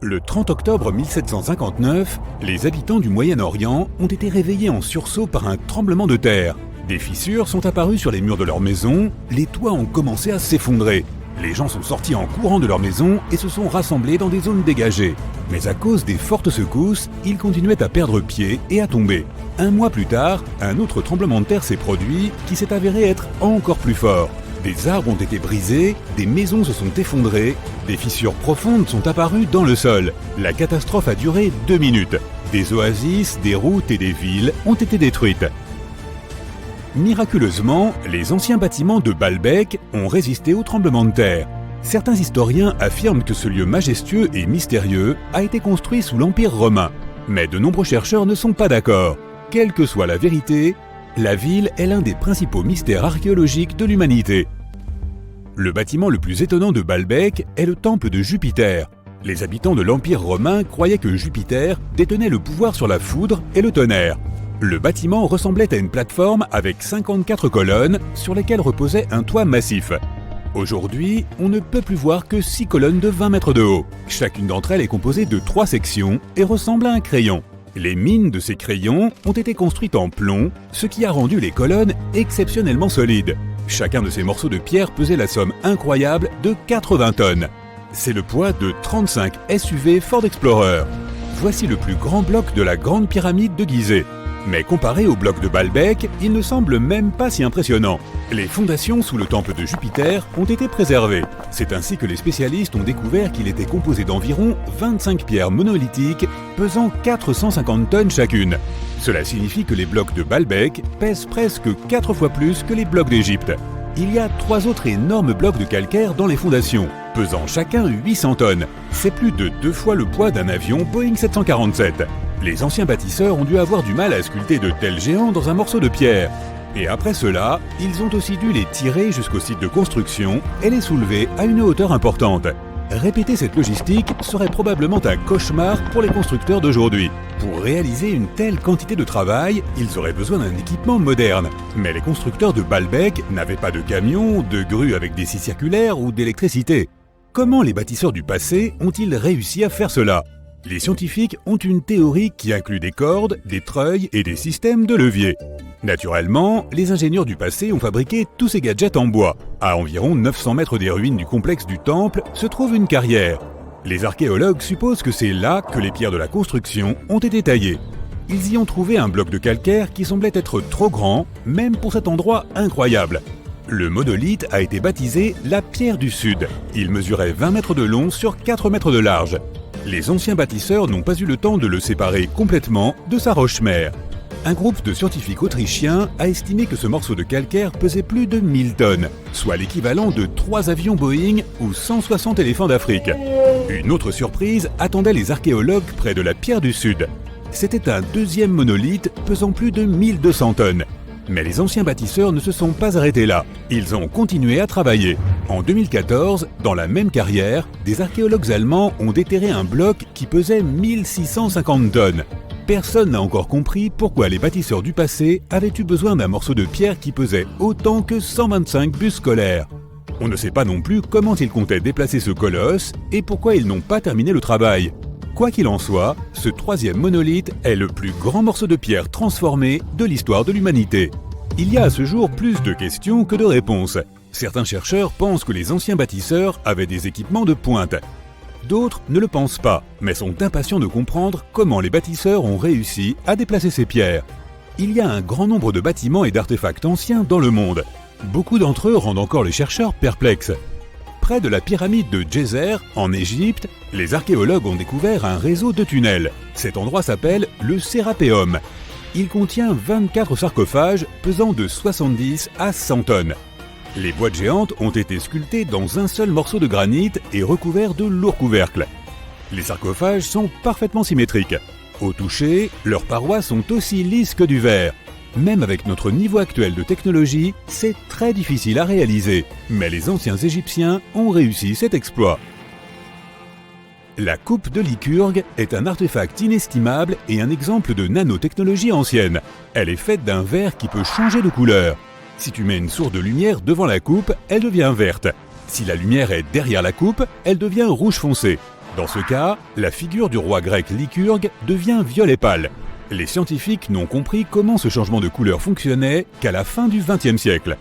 Le 30 octobre 1759, les habitants du Moyen-Orient ont été réveillés en sursaut par un tremblement de terre. Des fissures sont apparues sur les murs de leur maison, les toits ont commencé à s'effondrer. Les gens sont sortis en courant de leur maison et se sont rassemblés dans des zones dégagées. Mais à cause des fortes secousses, ils continuaient à perdre pied et à tomber. Un mois plus tard, un autre tremblement de terre s'est produit qui s'est avéré être encore plus fort. Des arbres ont été brisés, des maisons se sont effondrées, des fissures profondes sont apparues dans le sol. La catastrophe a duré 2 minutes. Des oasis, des routes et des villes ont été détruites. Miraculeusement, les anciens bâtiments de Baalbek ont résisté au tremblement de terre. Certains historiens affirment que ce lieu majestueux et mystérieux a été construit sous l'Empire romain. Mais de nombreux chercheurs ne sont pas d'accord. Quelle que soit la vérité, la ville est l'un des principaux mystères archéologiques de l'humanité. Le bâtiment le plus étonnant de Baalbek est le temple de Jupiter. Les habitants de l'Empire romain croyaient que Jupiter détenait le pouvoir sur la foudre et le tonnerre. Le bâtiment ressemblait à une plateforme avec 54 colonnes sur lesquelles reposait un toit massif. Aujourd'hui, on ne peut plus voir que 6 colonnes de 20 mètres de haut. Chacune d'entre elles est composée de 3 sections et ressemble à un crayon. Les mines de ces crayons ont été construites en plomb, ce qui a rendu les colonnes exceptionnellement solides. Chacun de ces morceaux de pierre pesait la somme incroyable de 80 tonnes. C'est le poids de 35 SUV Ford Explorer. Voici le plus grand bloc de la grande pyramide de Gizeh. Mais comparé au bloc de Baalbek, il ne semble même pas si impressionnant. Les fondations sous le temple de Jupiter ont été préservées. C'est ainsi que les spécialistes ont découvert qu'il était composé d'environ 25 pierres monolithiques pesant 450 tonnes chacune. Cela signifie que les blocs de Baalbek pèsent presque 4 fois plus que les blocs d'Égypte. Il y a 3 autres énormes blocs de calcaire dans les fondations, pesant chacun 800 tonnes. C'est plus de 2 fois le poids d'un avion Boeing 747. Les anciens bâtisseurs ont dû avoir du mal à sculpter de tels géants dans un morceau de pierre. Et après cela, ils ont aussi dû les tirer jusqu'au site de construction et les soulever à une hauteur importante. Répéter cette logistique serait probablement un cauchemar pour les constructeurs d'aujourd'hui. Pour réaliser une telle quantité de travail, ils auraient besoin d'un équipement moderne. Mais les constructeurs de Baalbek n'avaient pas de camions, de grues avec des scies circulaires ou d'électricité. Comment les bâtisseurs du passé ont-ils réussi à faire cela ? Les scientifiques ont une théorie qui inclut des cordes, des treuils et des systèmes de levier. Naturellement, les ingénieurs du passé ont fabriqué tous ces gadgets en bois. À environ 900 mètres des ruines du complexe du temple se trouve une carrière. Les archéologues supposent que c'est là que les pierres de la construction ont été taillées. Ils y ont trouvé un bloc de calcaire qui semblait être trop grand, même pour cet endroit incroyable. Le monolithe a été baptisé la pierre du Sud. Il mesurait 20 mètres de long sur 4 mètres de large. Les anciens bâtisseurs n'ont pas eu le temps de le séparer complètement de sa roche-mère. Un groupe de scientifiques autrichiens a estimé que ce morceau de calcaire pesait plus de 1000 tonnes, soit l'équivalent de 3 avions Boeing ou 160 éléphants d'Afrique. Une autre surprise attendait les archéologues près de la pierre du Sud. C'était un deuxième monolithe pesant plus de 1200 tonnes. Mais les anciens bâtisseurs ne se sont pas arrêtés là. Ils ont continué à travailler. En 2014, dans la même carrière, des archéologues allemands ont déterré un bloc qui pesait 1650 tonnes. Personne n'a encore compris pourquoi les bâtisseurs du passé avaient eu besoin d'un morceau de pierre qui pesait autant que 125 bus scolaires. On ne sait pas non plus comment ils comptaient déplacer ce colosse et pourquoi ils n'ont pas terminé le travail. Quoi qu'il en soit, ce troisième monolithe est le plus grand morceau de pierre transformé de l'histoire de l'humanité. Il y a à ce jour plus de questions que de réponses. Certains chercheurs pensent que les anciens bâtisseurs avaient des équipements de pointe. D'autres ne le pensent pas, mais sont impatients de comprendre comment les bâtisseurs ont réussi à déplacer ces pierres. Il y a un grand nombre de bâtiments et d'artefacts anciens dans le monde. Beaucoup d'entre eux rendent encore les chercheurs perplexes. Près de la pyramide de Djeser, en Égypte, les archéologues ont découvert un réseau de tunnels. Cet endroit s'appelle le Sérapéum. Il contient 24 sarcophages pesant de 70 à 100 tonnes. Les boîtes géantes ont été sculptées dans un seul morceau de granit et recouverts de lourds couvercles. Les sarcophages sont parfaitement symétriques. Au toucher, leurs parois sont aussi lisses que du verre. Même avec notre niveau actuel de technologie, c'est très difficile à réaliser. Mais les anciens Égyptiens ont réussi cet exploit. La coupe de Lycurgue est un artefact inestimable et un exemple de nanotechnologie ancienne. Elle est faite d'un verre qui peut changer de couleur. Si tu mets une source de lumière devant la coupe, elle devient verte. Si la lumière est derrière la coupe, elle devient rouge foncé. Dans ce cas, la figure du roi grec Lycurgue devient violet pâle. Les scientifiques n'ont compris comment ce changement de couleur fonctionnait qu'à la fin du XXe siècle.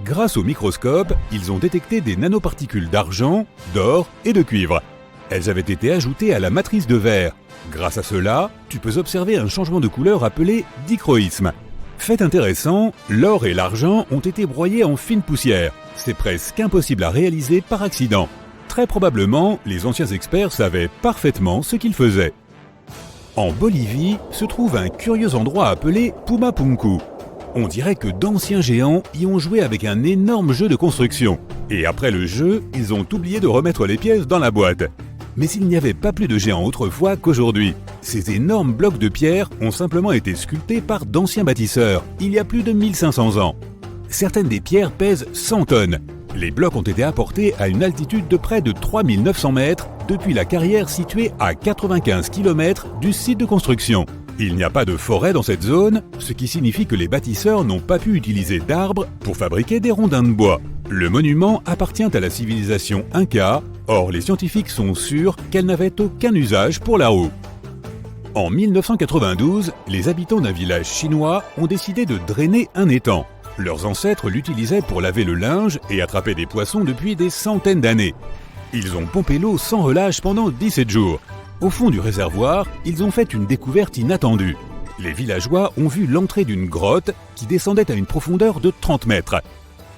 Grâce au microscope, ils ont détecté des nanoparticules d'argent, d'or et de cuivre. Elles avaient été ajoutées à la matrice de verre. Grâce à cela, tu peux observer un changement de couleur appelé dichroïsme. Fait intéressant, l'or et l'argent ont été broyés en fine poussière. C'est presque impossible à réaliser par accident. Très probablement, les anciens experts savaient parfaitement ce qu'ils faisaient. En Bolivie se trouve un curieux endroit appelé Pumapunku. On dirait que d'anciens géants y ont joué avec un énorme jeu de construction. Et après le jeu, ils ont oublié de remettre les pièces dans la boîte. Mais il n'y avait pas plus de géants autrefois qu'aujourd'hui. Ces énormes blocs de pierre ont simplement été sculptés par d'anciens bâtisseurs, il y a plus de 1500 ans. Certaines des pierres pèsent 100 tonnes. Les blocs ont été apportés à une altitude de près de 3900 mètres depuis la carrière située à 95 km du site de construction. Il n'y a pas de forêt dans cette zone, ce qui signifie que les bâtisseurs n'ont pas pu utiliser d'arbres pour fabriquer des rondins de bois. Le monument appartient à la civilisation Inca, or les scientifiques sont sûrs qu'elle n'avait aucun usage pour la roue. En 1992, les habitants d'un village chinois ont décidé de drainer un étang. Leurs ancêtres l'utilisaient pour laver le linge et attraper des poissons depuis des centaines d'années. Ils ont pompé l'eau sans relâche pendant 17 jours. Au fond du réservoir, ils ont fait une découverte inattendue. Les villageois ont vu l'entrée d'une grotte qui descendait à une profondeur de 30 mètres.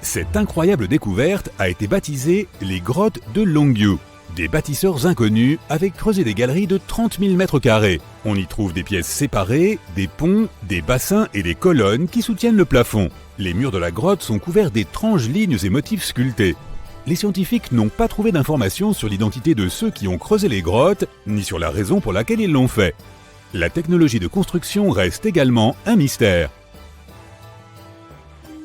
Cette incroyable découverte a été baptisée les grottes de Longyu. Des bâtisseurs inconnus avaient creusé des galeries de 30 000 mètres carrés. On y trouve des pièces séparées, des ponts, des bassins et des colonnes qui soutiennent le plafond. Les murs de la grotte sont couverts d'étranges lignes et motifs sculptés. Les scientifiques n'ont pas trouvé d'informations sur l'identité de ceux qui ont creusé les grottes, ni sur la raison pour laquelle ils l'ont fait. La technologie de construction reste également un mystère.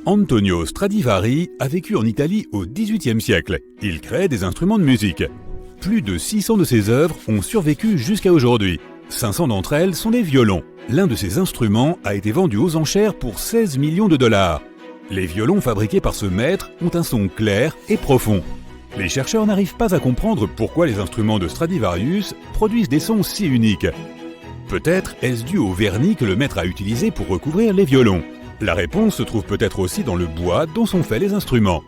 Antonio Stradivari a vécu en Italie au XVIIIe siècle. Il crée des instruments de musique. Plus de 600 de ses œuvres ont survécu jusqu'à aujourd'hui. 500 d'entre elles sont des violons. L'un de ces instruments a été vendu aux enchères pour 16 millions de dollars. Les violons fabriqués par ce maître ont un son clair et profond. Les chercheurs n'arrivent pas à comprendre pourquoi les instruments de Stradivarius produisent des sons si uniques. Peut-être est-ce dû au vernis que le maître a utilisé pour recouvrir les violons. La réponse se trouve peut-être aussi dans le bois dont sont faits les instruments.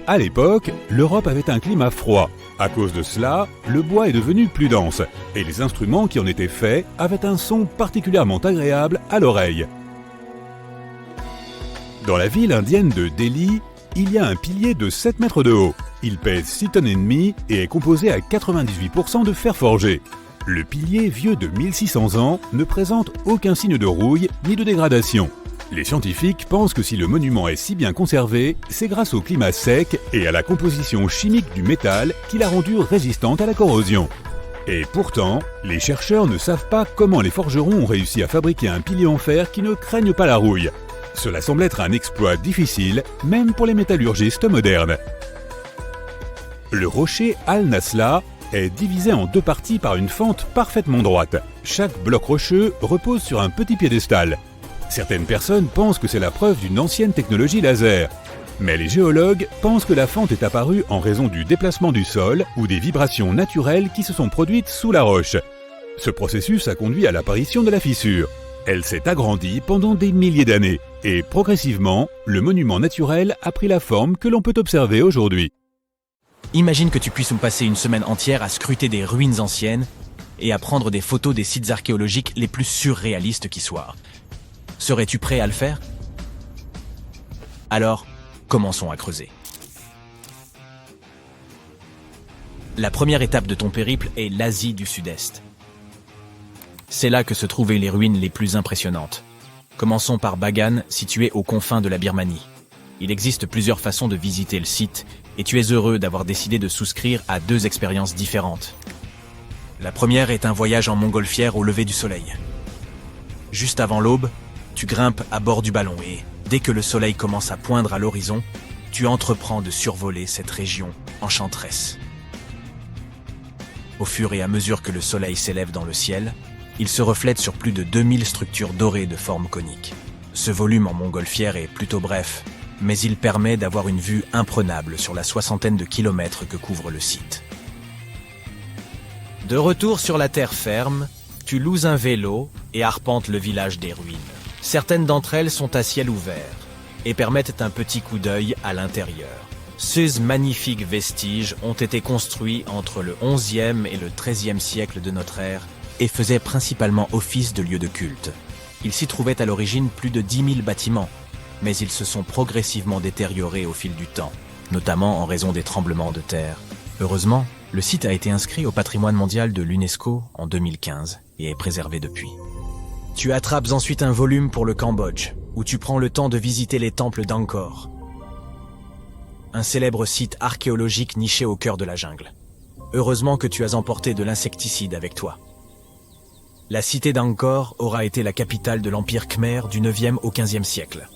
À l'époque, l'Europe avait un climat froid. À cause de cela, le bois est devenu plus dense, et les instruments qui en étaient faits avaient un son particulièrement agréable à l'oreille. Dans la ville indienne de Delhi, il y a un pilier de 7 mètres de haut. Il pèse 6 tonnes et demie et est composé à 98% de fer forgé. Le pilier, vieux de 1600 ans, ne présente aucun signe de rouille ni de dégradation. Les scientifiques pensent que si le monument est si bien conservé, c'est grâce au climat sec et à la composition chimique du métal qui l'a rendu résistante à la corrosion. Et pourtant, les chercheurs ne savent pas comment les forgerons ont réussi à fabriquer un pilier en fer qui ne craigne pas la rouille. Cela semble être un exploit difficile, même pour les métallurgistes modernes. Le rocher Al-Nasla est divisé en deux parties par une fente parfaitement droite. Chaque bloc rocheux repose sur un petit piédestal. Certaines personnes pensent que c'est la preuve d'une ancienne technologie laser. Mais les géologues pensent que la fente est apparue en raison du déplacement du sol ou des vibrations naturelles qui se sont produites sous la roche. Ce processus a conduit à l'apparition de la fissure. Elle s'est agrandie pendant des milliers d'années et progressivement, le monument naturel a pris la forme que l'on peut observer aujourd'hui. Imagine que tu puisses passer une semaine entière à scruter des ruines anciennes et à prendre des photos des sites archéologiques les plus surréalistes qui soient. Serais-tu prêt à le faire? Alors, commençons à creuser. La première étape de ton périple est l'Asie du Sud-Est. C'est là que se trouvaient les ruines les plus impressionnantes. Commençons par Bagan, situé aux confins de la Birmanie. Il existe plusieurs façons de visiter le site, et tu es heureux d'avoir décidé de souscrire à 2 expériences différentes. La première est un voyage en montgolfière au lever du soleil. Juste avant l'aube, tu grimpes à bord du ballon et, dès que le soleil commence à poindre à l'horizon, tu entreprends de survoler cette région enchanteresse. Au fur et à mesure que le soleil s'élève dans le ciel, il se reflète sur plus de 2000 structures dorées de forme conique. Ce volume en montgolfière est plutôt bref, mais il permet d'avoir une vue imprenable sur la 60aine de kilomètres que couvre le site. De retour sur la terre ferme, tu loues un vélo et arpentes le village des ruines. Certaines d'entre elles sont à ciel ouvert et permettent un petit coup d'œil à l'intérieur. Ces magnifiques vestiges ont été construits entre le XIe et le XIIIe siècle de notre ère et faisaient principalement office de lieu de culte. Il s'y trouvait à l'origine plus de 10 000 bâtiments, mais ils se sont progressivement détériorés au fil du temps, notamment en raison des tremblements de terre. Heureusement, le site a été inscrit au patrimoine mondial de l'UNESCO en 2015 et est préservé depuis. Tu attrapes ensuite un volume pour le Cambodge, où tu prends le temps de visiter les temples d'Angkor, un célèbre site archéologique niché au cœur de la jungle. Heureusement que tu as emporté de l'insecticide avec toi. La cité d'Angkor aura été la capitale de l'Empire Khmer du 9e au 15e siècle.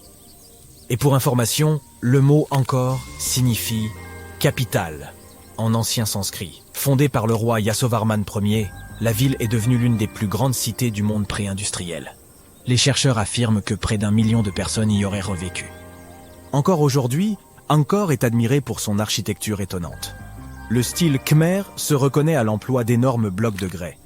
Et pour information, le mot Angkor signifie « capitale » en ancien sanskrit. Fondée par le roi Yasovarman Ier, la ville est devenue l'une des plus grandes cités du monde pré-industriel. Les chercheurs affirment que près d'1 million de personnes y auraient revécu. Encore aujourd'hui, Angkor est admiré pour son architecture étonnante. Le style Khmer se reconnaît à l'emploi d'énormes blocs de grès.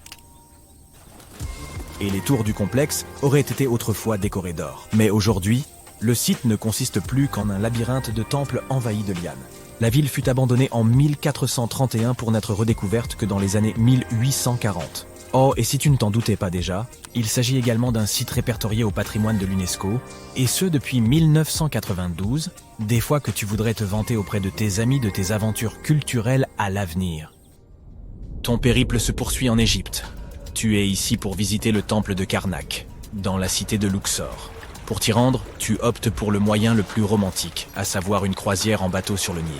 Et les tours du complexe auraient été autrefois décorées d'or. Mais aujourd'hui, le site ne consiste plus qu'en un labyrinthe de temples envahis de lianes. La ville fut abandonnée en 1431 pour n'être redécouverte que dans les années 1840. Oh, et si tu ne t'en doutais pas déjà, il s'agit également d'un site répertorié au patrimoine de l'UNESCO, et ce depuis 1992, des fois que tu voudrais te vanter auprès de tes amis de tes aventures culturelles à l'avenir. Ton périple se poursuit en Égypte. Tu es ici pour visiter le temple de Karnak, dans la cité de Luxor. Pour t'y rendre, tu optes pour le moyen le plus romantique, à savoir une croisière en bateau sur le Nil.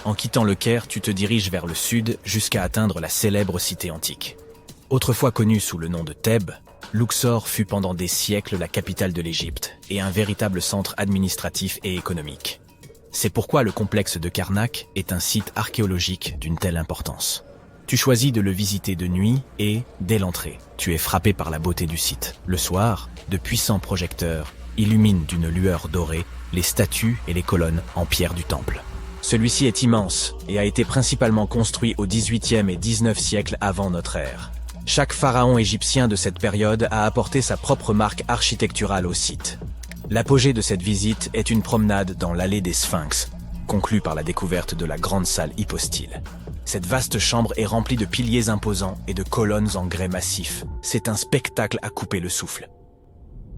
En quittant le Caire, tu te diriges vers le sud jusqu'à atteindre la célèbre cité antique. Autrefois connue sous le nom de Thèbes, Luxor fut pendant des siècles la capitale de l'Égypte et un véritable centre administratif et économique. C'est pourquoi le complexe de Karnak est un site archéologique d'une telle importance. Tu choisis de le visiter de nuit et, dès l'entrée, tu es frappé par la beauté du site. Le soir, de puissants projecteurs illuminent d'une lueur dorée les statues et les colonnes en pierre du temple. Celui-ci est immense et a été principalement construit au XVIIIe et XIXe siècle avant notre ère. Chaque pharaon égyptien de cette période a apporté sa propre marque architecturale au site. L'apogée de cette visite est une promenade dans l'allée des Sphinx, conclue par la découverte de la grande salle hypostyle. Cette vaste chambre est remplie de piliers imposants et de colonnes en grès massif. C'est un spectacle à couper le souffle.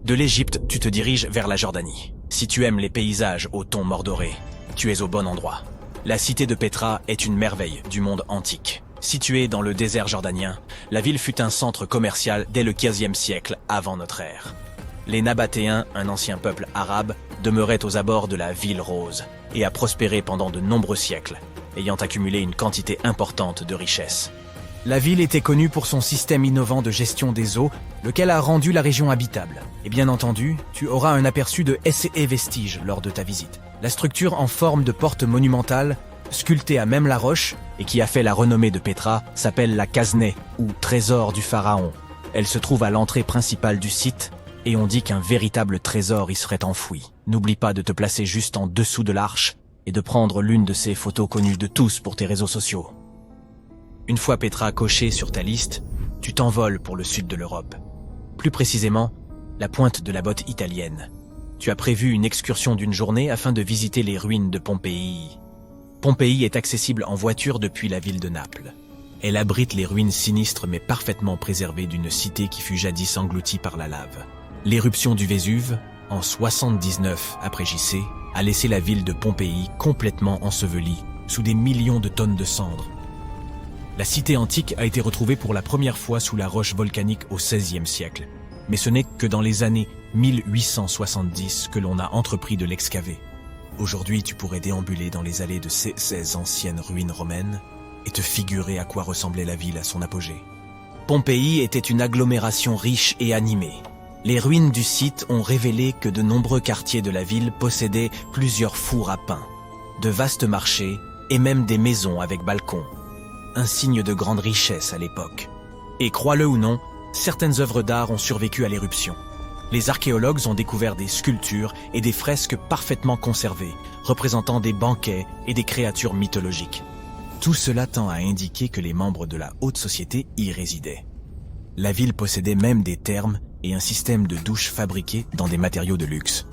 De l'Égypte, tu te diriges vers la Jordanie. Si tu aimes les paysages au ton mordoré, tu es au bon endroit. La cité de Pétra est une merveille du monde antique. Située dans le désert jordanien, la ville fut un centre commercial dès le XVe siècle avant notre ère. Les Nabatéens, un ancien peuple arabe, demeuraient aux abords de la ville rose et a prospéré pendant de nombreux siècles, ayant accumulé une quantité importante de richesses. La ville était connue pour son système innovant de gestion des eaux, lequel a rendu la région habitable. Et bien entendu, tu auras un aperçu de S&E vestiges lors de ta visite. La structure en forme de porte monumentale, sculptée à même la roche, et qui a fait la renommée de Pétra, s'appelle la Khazne, ou trésor du pharaon. Elle se trouve à l'entrée principale du site, et on dit qu'un véritable trésor y serait enfoui. N'oublie pas de te placer juste en dessous de l'arche, et de prendre l'une de ces photos connues de tous pour tes réseaux sociaux. Une fois Pétra cochée sur ta liste, tu t'envoles pour le sud de l'Europe. Plus précisément, la pointe de la botte italienne. Tu as prévu une excursion d'une journée afin de visiter les ruines de Pompéi. Pompéi est accessible en voiture depuis la ville de Naples. Elle abrite les ruines sinistres mais parfaitement préservées d'une cité qui fut jadis engloutie par la lave. L'éruption du Vésuve, en 79 après JC, a laissé la ville de Pompéi complètement ensevelie sous des millions de tonnes de cendres. La cité antique a été retrouvée pour la première fois sous la roche volcanique au XVIe siècle. Mais ce n'est que dans les années 1870 que l'on a entrepris de l'excaver. Aujourd'hui, tu pourrais déambuler dans les allées de ces anciennes ruines romaines et te figurer à quoi ressemblait la ville à son apogée. Pompéi était une agglomération riche et animée. Les ruines du site ont révélé que de nombreux quartiers de la ville possédaient plusieurs fours à pain, de vastes marchés et même des maisons avec balcons. Un signe de grande richesse à l'époque. Et crois-le ou non, certaines œuvres d'art ont survécu à l'éruption. Les archéologues ont découvert des sculptures et des fresques parfaitement conservées, représentant des banquets et des créatures mythologiques. Tout cela tend à indiquer que les membres de la haute société y résidaient. La ville possédait même des thermes et un système de douche fabriqué dans des matériaux de luxe.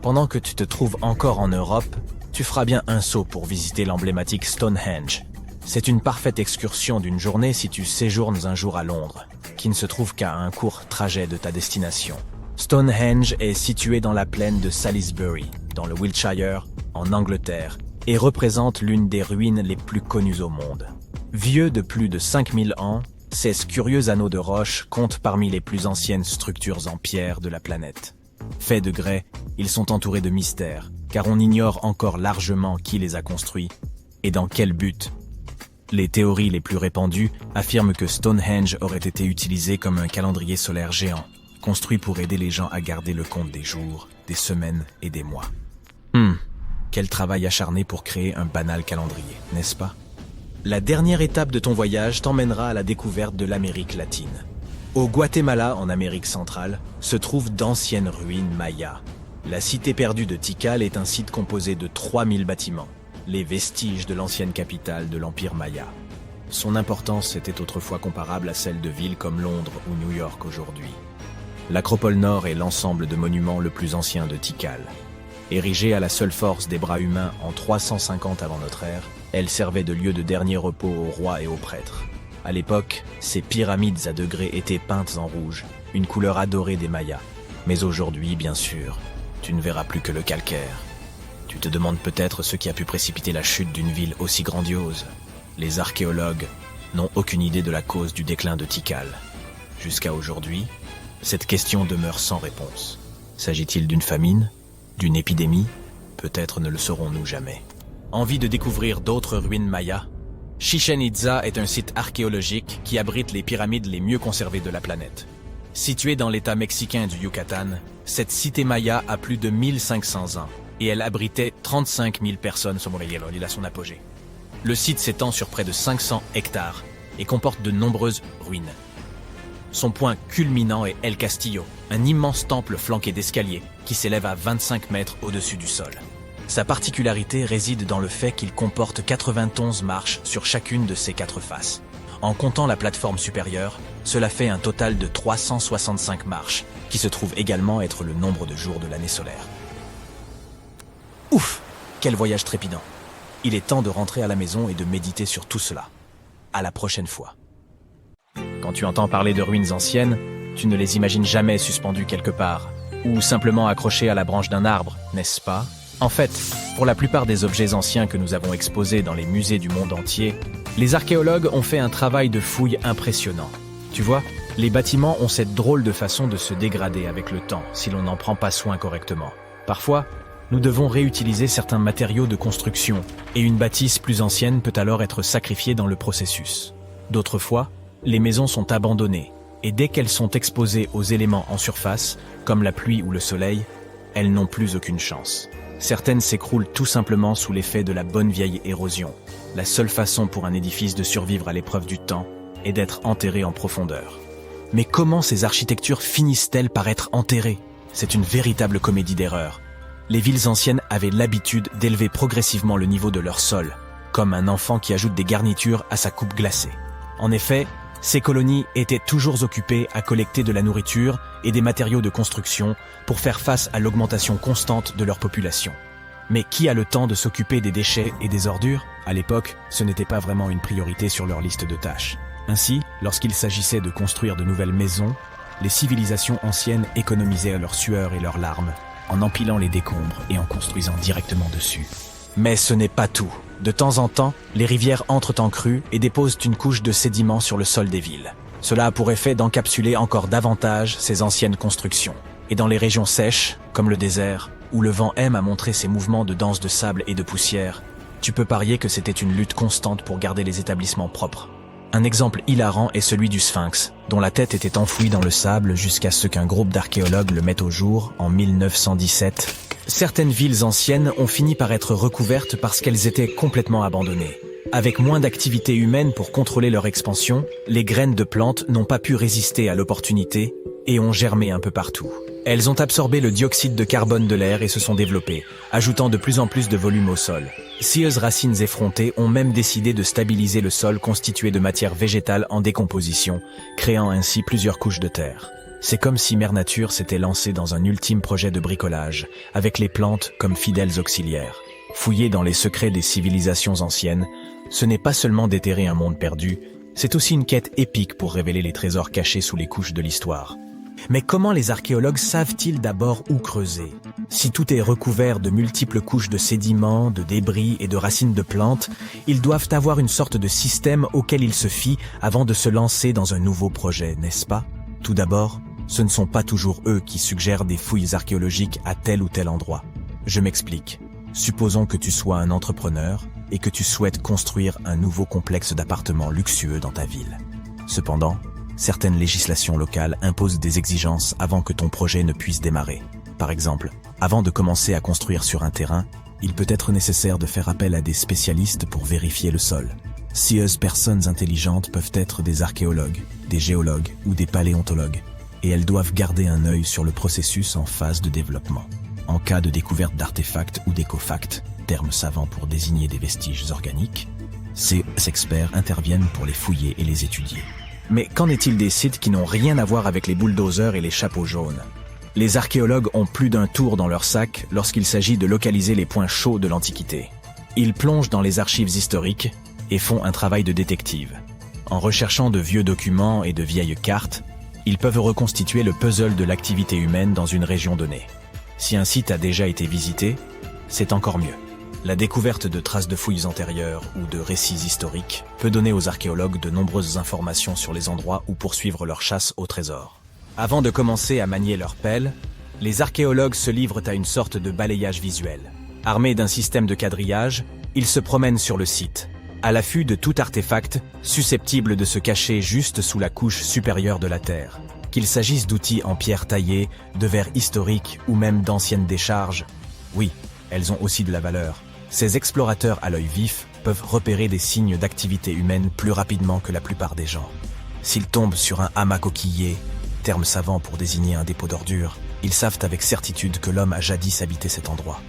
Pendant que tu te trouves encore en Europe, tu feras bien un saut pour visiter l'emblématique Stonehenge. C'est une parfaite excursion d'une journée si tu séjournes un jour à Londres, qui ne se trouve qu'à un court trajet de ta destination. Stonehenge est situé dans la plaine de Salisbury, dans le Wiltshire, en Angleterre, et représente l'une des ruines les plus connues au monde. Vieux de plus de 5000 ans, ces curieux anneaux de roche comptent parmi les plus anciennes structures en pierre de la planète. Faits de grès, ils sont entourés de mystères, car on ignore encore largement qui les a construits et dans quel but. Les théories les plus répandues affirment que Stonehenge aurait été utilisé comme un calendrier solaire géant, construit pour aider les gens à garder le compte des jours, des semaines et des mois. Quel travail acharné pour créer un banal calendrier, n'est-ce pas? La dernière étape de ton voyage t'emmènera à la découverte de l'Amérique latine. Au Guatemala, en Amérique centrale, se trouvent d'anciennes ruines mayas. La cité perdue de Tikal est un site composé de 3000 bâtiments, les vestiges de l'ancienne capitale de l'Empire maya. Son importance était autrefois comparable à celle de villes comme Londres ou New York aujourd'hui. L'Acropole Nord est l'ensemble de monuments le plus ancien de Tikal. Érigée à la seule force des bras humains en 350 avant notre ère, elle servait de lieu de dernier repos aux rois et aux prêtres. À l'époque, ces pyramides à degrés étaient peintes en rouge, une couleur adorée des Mayas. Mais aujourd'hui, bien sûr, tu ne verras plus que le calcaire. Tu te demandes peut-être ce qui a pu précipiter la chute d'une ville aussi grandiose. Les archéologues n'ont aucune idée de la cause du déclin de Tikal. Jusqu'à aujourd'hui, cette question demeure sans réponse. S'agit-il d'une famine? D'une épidémie? Peut-être ne le saurons-nous jamais. Envie de découvrir d'autres ruines mayas? Chichén Itzá est un site archéologique qui abrite les pyramides les mieux conservées de la planète. Située dans l'état mexicain du Yucatan, cette cité maya a plus de 1500 ans et elle abritait 35 000 personnes à son apogée. Le site s'étend sur près de 500 hectares et comporte de nombreuses ruines. Son point culminant est El Castillo, un immense temple flanqué d'escaliers qui s'élève à 25 mètres au-dessus du sol. Sa particularité réside dans le fait qu'il comporte 91 marches sur chacune de ses 4 faces. En comptant la plateforme supérieure, cela fait un total de 365 marches, qui se trouve également être le nombre de jours de l'année solaire. Ouf! Quel voyage trépidant! Il est temps de rentrer à la maison et de méditer sur tout cela. À la prochaine fois. Quand tu entends parler de ruines anciennes, tu ne les imagines jamais suspendues quelque part, ou simplement accrochées à la branche d'un arbre, n'est-ce pas? En fait, pour la plupart des objets anciens que nous avons exposés dans les musées du monde entier, les archéologues ont fait un travail de fouille impressionnant. Tu vois, les bâtiments ont cette drôle de façon de se dégrader avec le temps si l'on n'en prend pas soin correctement. Parfois, nous devons réutiliser certains matériaux de construction, et une bâtisse plus ancienne peut alors être sacrifiée dans le processus. D'autres fois, les maisons sont abandonnées, et dès qu'elles sont exposées aux éléments en surface, comme la pluie ou le soleil, elles n'ont plus aucune chance. Certaines s'écroulent tout simplement sous l'effet de la bonne vieille érosion. La seule façon pour un édifice de survivre à l'épreuve du temps est d'être enterré en profondeur. Mais comment ces architectures finissent-elles par être enterrées? C'est une véritable comédie d'erreurs. Les villes anciennes avaient l'habitude d'élever progressivement le niveau de leur sol, comme un enfant qui ajoute des garnitures à sa coupe glacée. En effet, ces colonies étaient toujours occupées à collecter de la nourriture et des matériaux de construction pour faire face à l'augmentation constante de leur population. Mais qui a le temps de s'occuper des déchets et des ordures? À l'époque, ce n'était pas vraiment une priorité sur leur liste de tâches. Ainsi, lorsqu'il s'agissait de construire de nouvelles maisons, les civilisations anciennes économisaient leur sueur et leurs larmes, en empilant les décombres et en construisant directement dessus. Mais ce n'est pas tout. De temps en temps, les rivières entrent en crue et déposent une couche de sédiments sur le sol des villes. Cela a pour effet d'encapsuler encore davantage ces anciennes constructions. Et dans les régions sèches, comme le désert, où le vent aime à montrer ses mouvements de danse de sable et de poussière, tu peux parier que c'était une lutte constante pour garder les établissements propres. Un exemple hilarant est celui du Sphinx, dont la tête était enfouie dans le sable jusqu'à ce qu'un groupe d'archéologues le mette au jour en 1917. Certaines villes anciennes ont fini par être recouvertes parce qu'elles étaient complètement abandonnées. Avec moins d'activité humaine pour contrôler leur expansion, les graines de plantes n'ont pas pu résister à l'opportunité et ont germé un peu partout. Elles ont absorbé le dioxyde de carbone de l'air et se sont développées, ajoutant de plus en plus de volume au sol. Scieuses racines effrontées ont même décidé de stabiliser le sol constitué de matière végétale en décomposition, créant ainsi plusieurs couches de terre. C'est comme si Mère Nature s'était lancée dans un ultime projet de bricolage, avec les plantes comme fidèles auxiliaires. Fouiller dans les secrets des civilisations anciennes, ce n'est pas seulement déterrer un monde perdu, c'est aussi une quête épique pour révéler les trésors cachés sous les couches de l'histoire. Mais comment les archéologues savent-ils d'abord où creuser? Si tout est recouvert de multiples couches de sédiments, de débris et de racines de plantes, ils doivent avoir une sorte de système auquel ils se fient avant de se lancer dans un nouveau projet, n'est-ce pas? Tout d'abord, ce ne sont pas toujours eux qui suggèrent des fouilles archéologiques à tel ou tel endroit. Je m'explique. Supposons que tu sois un entrepreneur et que tu souhaites construire un nouveau complexe d'appartements luxueux dans ta ville. Cependant, certaines législations locales imposent des exigences avant que ton projet ne puisse démarrer. Par exemple, avant de commencer à construire sur un terrain, il peut être nécessaire de faire appel à des spécialistes pour vérifier le sol. Scieuses personnes intelligentes peuvent être des archéologues, des géologues ou des paléontologues, et elles doivent garder un œil sur le processus en phase de développement. En cas de découverte d'artefacts ou d'écofacts, termes savants pour désigner des vestiges organiques, ces experts interviennent pour les fouiller et les étudier. Mais qu'en est-il des sites qui n'ont rien à voir avec les bulldozers et les chapeaux jaunes? Les archéologues ont plus d'un tour dans leur sac lorsqu'il s'agit de localiser les points chauds de l'Antiquité. Ils plongent dans les archives historiques et font un travail de détective. En recherchant de vieux documents et de vieilles cartes, ils peuvent reconstituer le puzzle de l'activité humaine dans une région donnée. Si un site a déjà été visité, c'est encore mieux. La découverte de traces de fouilles antérieures ou de récits historiques peut donner aux archéologues de nombreuses informations sur les endroits où poursuivre leur chasse au trésor. Avant de commencer à manier leur pelle, les archéologues se livrent à une sorte de balayage visuel. Armés d'un système de quadrillage, ils se promènent sur le site, à l'affût de tout artefact susceptible de se cacher juste sous la couche supérieure de la terre. Qu'il s'agisse d'outils en pierre taillée, de verres historiques ou même d'anciennes décharges, oui, elles ont aussi de la valeur. Ces explorateurs à l'œil vif peuvent repérer des signes d'activité humaine plus rapidement que la plupart des gens. S'ils tombent sur un hamac coquillé, terme savant pour désigner un dépôt d'ordures, ils savent avec certitude que l'homme a jadis habité cet endroit.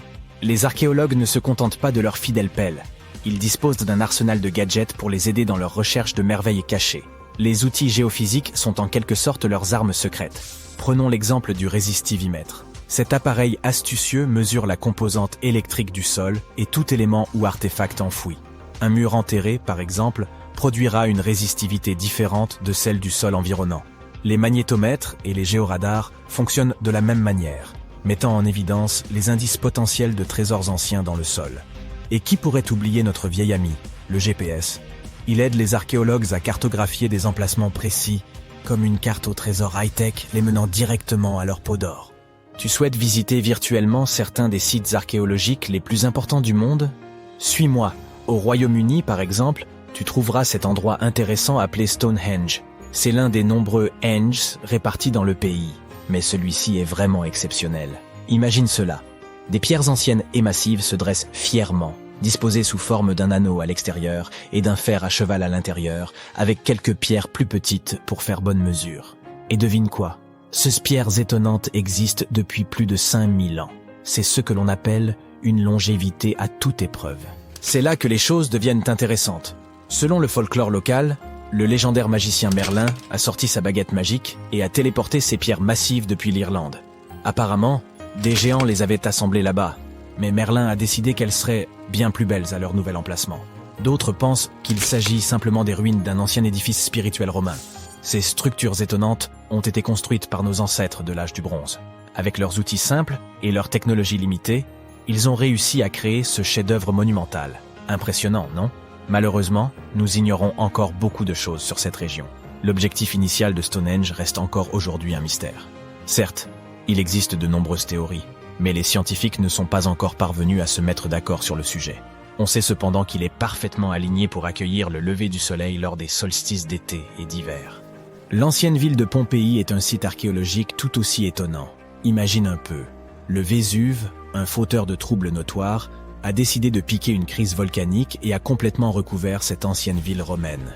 Les archéologues ne se contentent pas de leur fidèle pelle. Ils disposent d'un arsenal de gadgets pour les aider dans leur recherche de merveilles cachées. Les outils géophysiques sont en quelque sorte leurs armes secrètes. Prenons l'exemple du résistivimètre. Cet appareil astucieux mesure la composante électrique du sol et tout élément ou artefact enfoui. Un mur enterré, par exemple, produira une résistivité différente de celle du sol environnant. Les magnétomètres et les géoradars fonctionnent de la même manière, mettant en évidence les indices potentiels de trésors anciens dans le sol. Et qui pourrait oublier notre vieil ami, le GPS? Il aide les archéologues à cartographier des emplacements précis, comme une carte au trésor high-tech les menant directement à leur peau d'or. Tu souhaites visiter virtuellement certains des sites archéologiques les plus importants du monde? Suis-moi. Au Royaume-Uni, par exemple, tu trouveras cet endroit intéressant appelé Stonehenge. C'est l'un des nombreux Henges répartis dans le pays, mais celui-ci est vraiment exceptionnel. Imagine cela. Des pierres anciennes et massives se dressent fièrement, disposées sous forme d'un anneau à l'extérieur et d'un fer à cheval à l'intérieur, avec quelques pierres plus petites pour faire bonne mesure. Et devine quoi? Ces pierres étonnantes existent depuis plus de 5000 ans. C'est ce que l'on appelle une longévité à toute épreuve. C'est là que les choses deviennent intéressantes. Selon le folklore local, le légendaire magicien Merlin a sorti sa baguette magique et a téléporté ces pierres massives depuis l'Irlande. Apparemment, des géants les avaient assemblées là-bas, mais Merlin a décidé qu'elles seraient bien plus belles à leur nouvel emplacement. D'autres pensent qu'il s'agit simplement des ruines d'un ancien édifice spirituel romain. Ces structures étonnantes ont été construites par nos ancêtres de l'âge du bronze. Avec leurs outils simples et leur technologie limitée, ils ont réussi à créer ce chef-d'œuvre monumental. Impressionnant, non? Malheureusement, nous ignorons encore beaucoup de choses sur cette région. L'objectif initial de Stonehenge reste encore aujourd'hui un mystère. Certes, il existe de nombreuses théories, mais les scientifiques ne sont pas encore parvenus à se mettre d'accord sur le sujet. On sait cependant qu'il est parfaitement aligné pour accueillir le lever du soleil lors des solstices d'été et d'hiver. L'ancienne ville de Pompéi est un site archéologique tout aussi étonnant. Imagine un peu, le Vésuve, un fauteur de troubles notoires, a décidé de piquer une crise volcanique et a complètement recouvert cette ancienne ville romaine.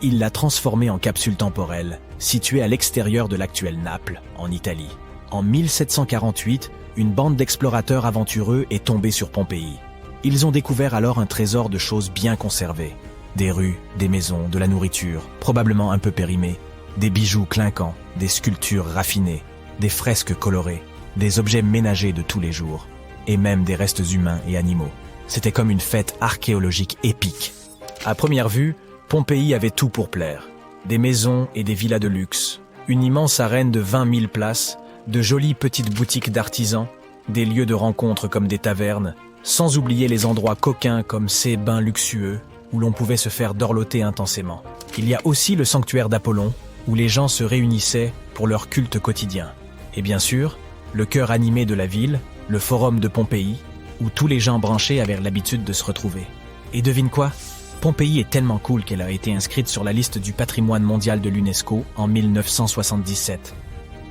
Il l'a transformée en capsule temporelle, située à l'extérieur de l'actuelle Naples, en Italie. En 1748, une bande d'explorateurs aventureux est tombée sur Pompéi. Ils ont découvert alors un trésor de choses bien conservées. Des rues, des maisons, de la nourriture, probablement un peu périmée, des bijoux clinquants, des sculptures raffinées, des fresques colorées, des objets ménagers de tous les jours, et même des restes humains et animaux. C'était comme une fête archéologique épique. À première vue, Pompéi avait tout pour plaire. Des maisons et des villas de luxe, une immense arène de 20 000 places, de jolies petites boutiques d'artisans, des lieux de rencontre comme des tavernes, sans oublier les endroits coquins comme ces bains luxueux où l'on pouvait se faire dorloter intensément. Il y a aussi le sanctuaire d'Apollon, où les gens se réunissaient pour leur culte quotidien. Et bien sûr, le cœur animé de la ville, le forum de Pompéi, où tous les gens branchés avaient l'habitude de se retrouver. Et devine quoi ? Pompéi est tellement cool qu'elle a été inscrite sur la liste du patrimoine mondial de l'UNESCO en 1977.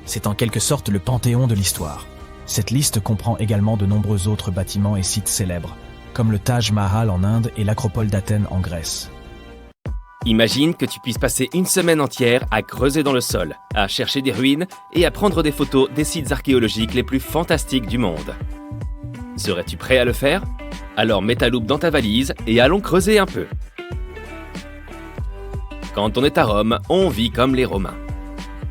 C'est en quelque sorte le panthéon de l'histoire. Cette liste comprend également de nombreux autres bâtiments et sites célèbres, comme le Taj Mahal en Inde et l'Acropole d'Athènes en Grèce. Imagine que tu puisses passer une semaine entière à creuser dans le sol, à chercher des ruines et à prendre des photos des sites archéologiques les plus fantastiques du monde. Serais-tu prêt à le faire ? Alors mets ta loupe dans ta valise et allons creuser un peu. Quand on est à Rome, on vit comme les Romains.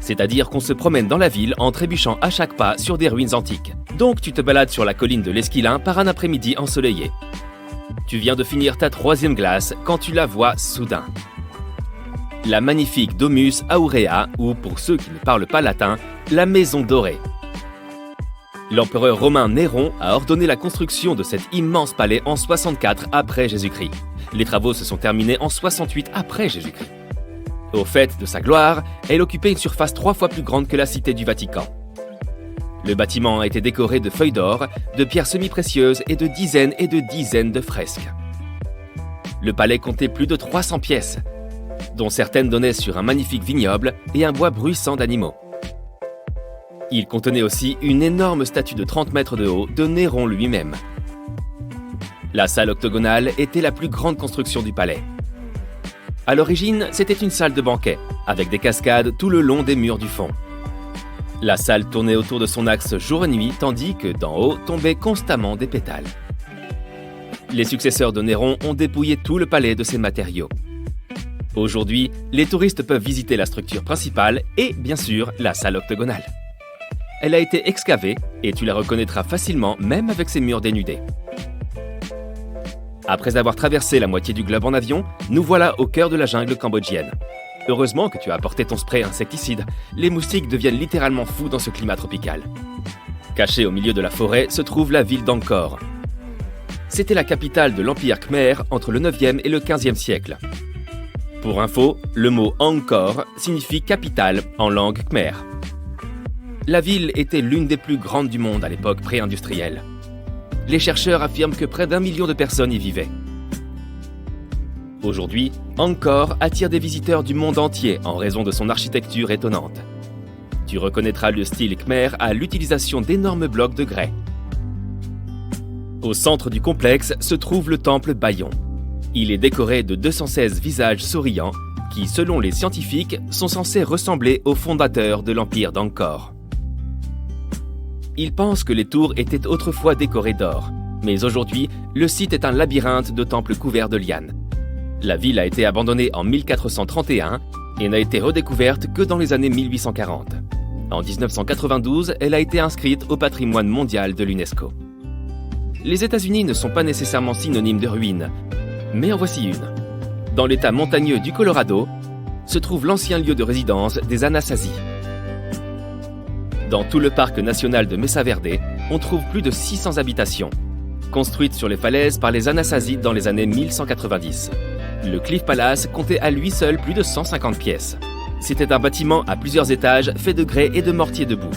C'est-à-dire qu'on se promène dans la ville en trébuchant à chaque pas sur des ruines antiques. Donc tu te balades sur la colline de l'Esquilin par un après-midi ensoleillé. Tu viens de finir ta 3e glace quand tu la vois soudain. La magnifique Domus Aurea, ou pour ceux qui ne parlent pas latin, la Maison Dorée. L'empereur romain Néron a ordonné la construction de cet immense palais en 64 après Jésus-Christ. Les travaux se sont terminés en 68 après Jésus-Christ. Au fait de sa gloire, elle occupait une surface 3 fois plus grande que la cité du Vatican. Le bâtiment a été décoré de feuilles d'or, de pierres semi-précieuses et de dizaines de fresques. Le palais comptait plus de 300 pièces, dont certaines donnaient sur un magnifique vignoble et un bois bruissant d'animaux. Il contenait aussi une énorme statue de 30 mètres de haut de Néron lui-même. La salle octogonale était la plus grande construction du palais. À l'origine, c'était une salle de banquet, avec des cascades tout le long des murs du fond. La salle tournait autour de son axe jour et nuit, tandis que d'en haut tombaient constamment des pétales. Les successeurs de Néron ont dépouillé tout le palais de ses matériaux. Aujourd'hui, les touristes peuvent visiter la structure principale et, bien sûr, la salle octogonale. Elle a été excavée et tu la reconnaîtras facilement même avec ses murs dénudés. Après avoir traversé la moitié du globe en avion, nous voilà au cœur de la jungle cambodgienne. Heureusement que tu as apporté ton spray insecticide, les moustiques deviennent littéralement fous dans ce climat tropical. Cachée au milieu de la forêt se trouve la ville d'Angkor. C'était la capitale de l'Empire Khmer entre le 9e et le 15e siècle. Pour info, le mot Angkor signifie capitale en langue khmer. La ville était l'une des plus grandes du monde à l'époque pré-industrielle. Les chercheurs affirment que près d'1 million de personnes y vivaient. Aujourd'hui, Angkor attire des visiteurs du monde entier en raison de son architecture étonnante. Tu reconnaîtras le style khmer à l'utilisation d'énormes blocs de grès. Au centre du complexe se trouve le temple Bayon. Il est décoré de 216 visages souriants qui, selon les scientifiques, sont censés ressembler aux fondateurs de l'empire d'Angkor. Ils pensent que les tours étaient autrefois décorées d'or, mais aujourd'hui, le site est un labyrinthe de temples couverts de lianes. La ville a été abandonnée en 1431 et n'a été redécouverte que dans les années 1840. En 1992, elle a été inscrite au patrimoine mondial de l'UNESCO. Les États-Unis ne sont pas nécessairement synonymes de ruines, mais en voici une. Dans l'état montagneux du Colorado, se trouve l'ancien lieu de résidence des Anasazi. Dans tout le parc national de Mesa Verde, on trouve plus de 600 habitations, construites sur les falaises par les Anasazi dans les années 1190. Le Cliff Palace comptait à lui seul plus de 150 pièces. C'était un bâtiment à plusieurs étages fait de grès et de mortier de boue.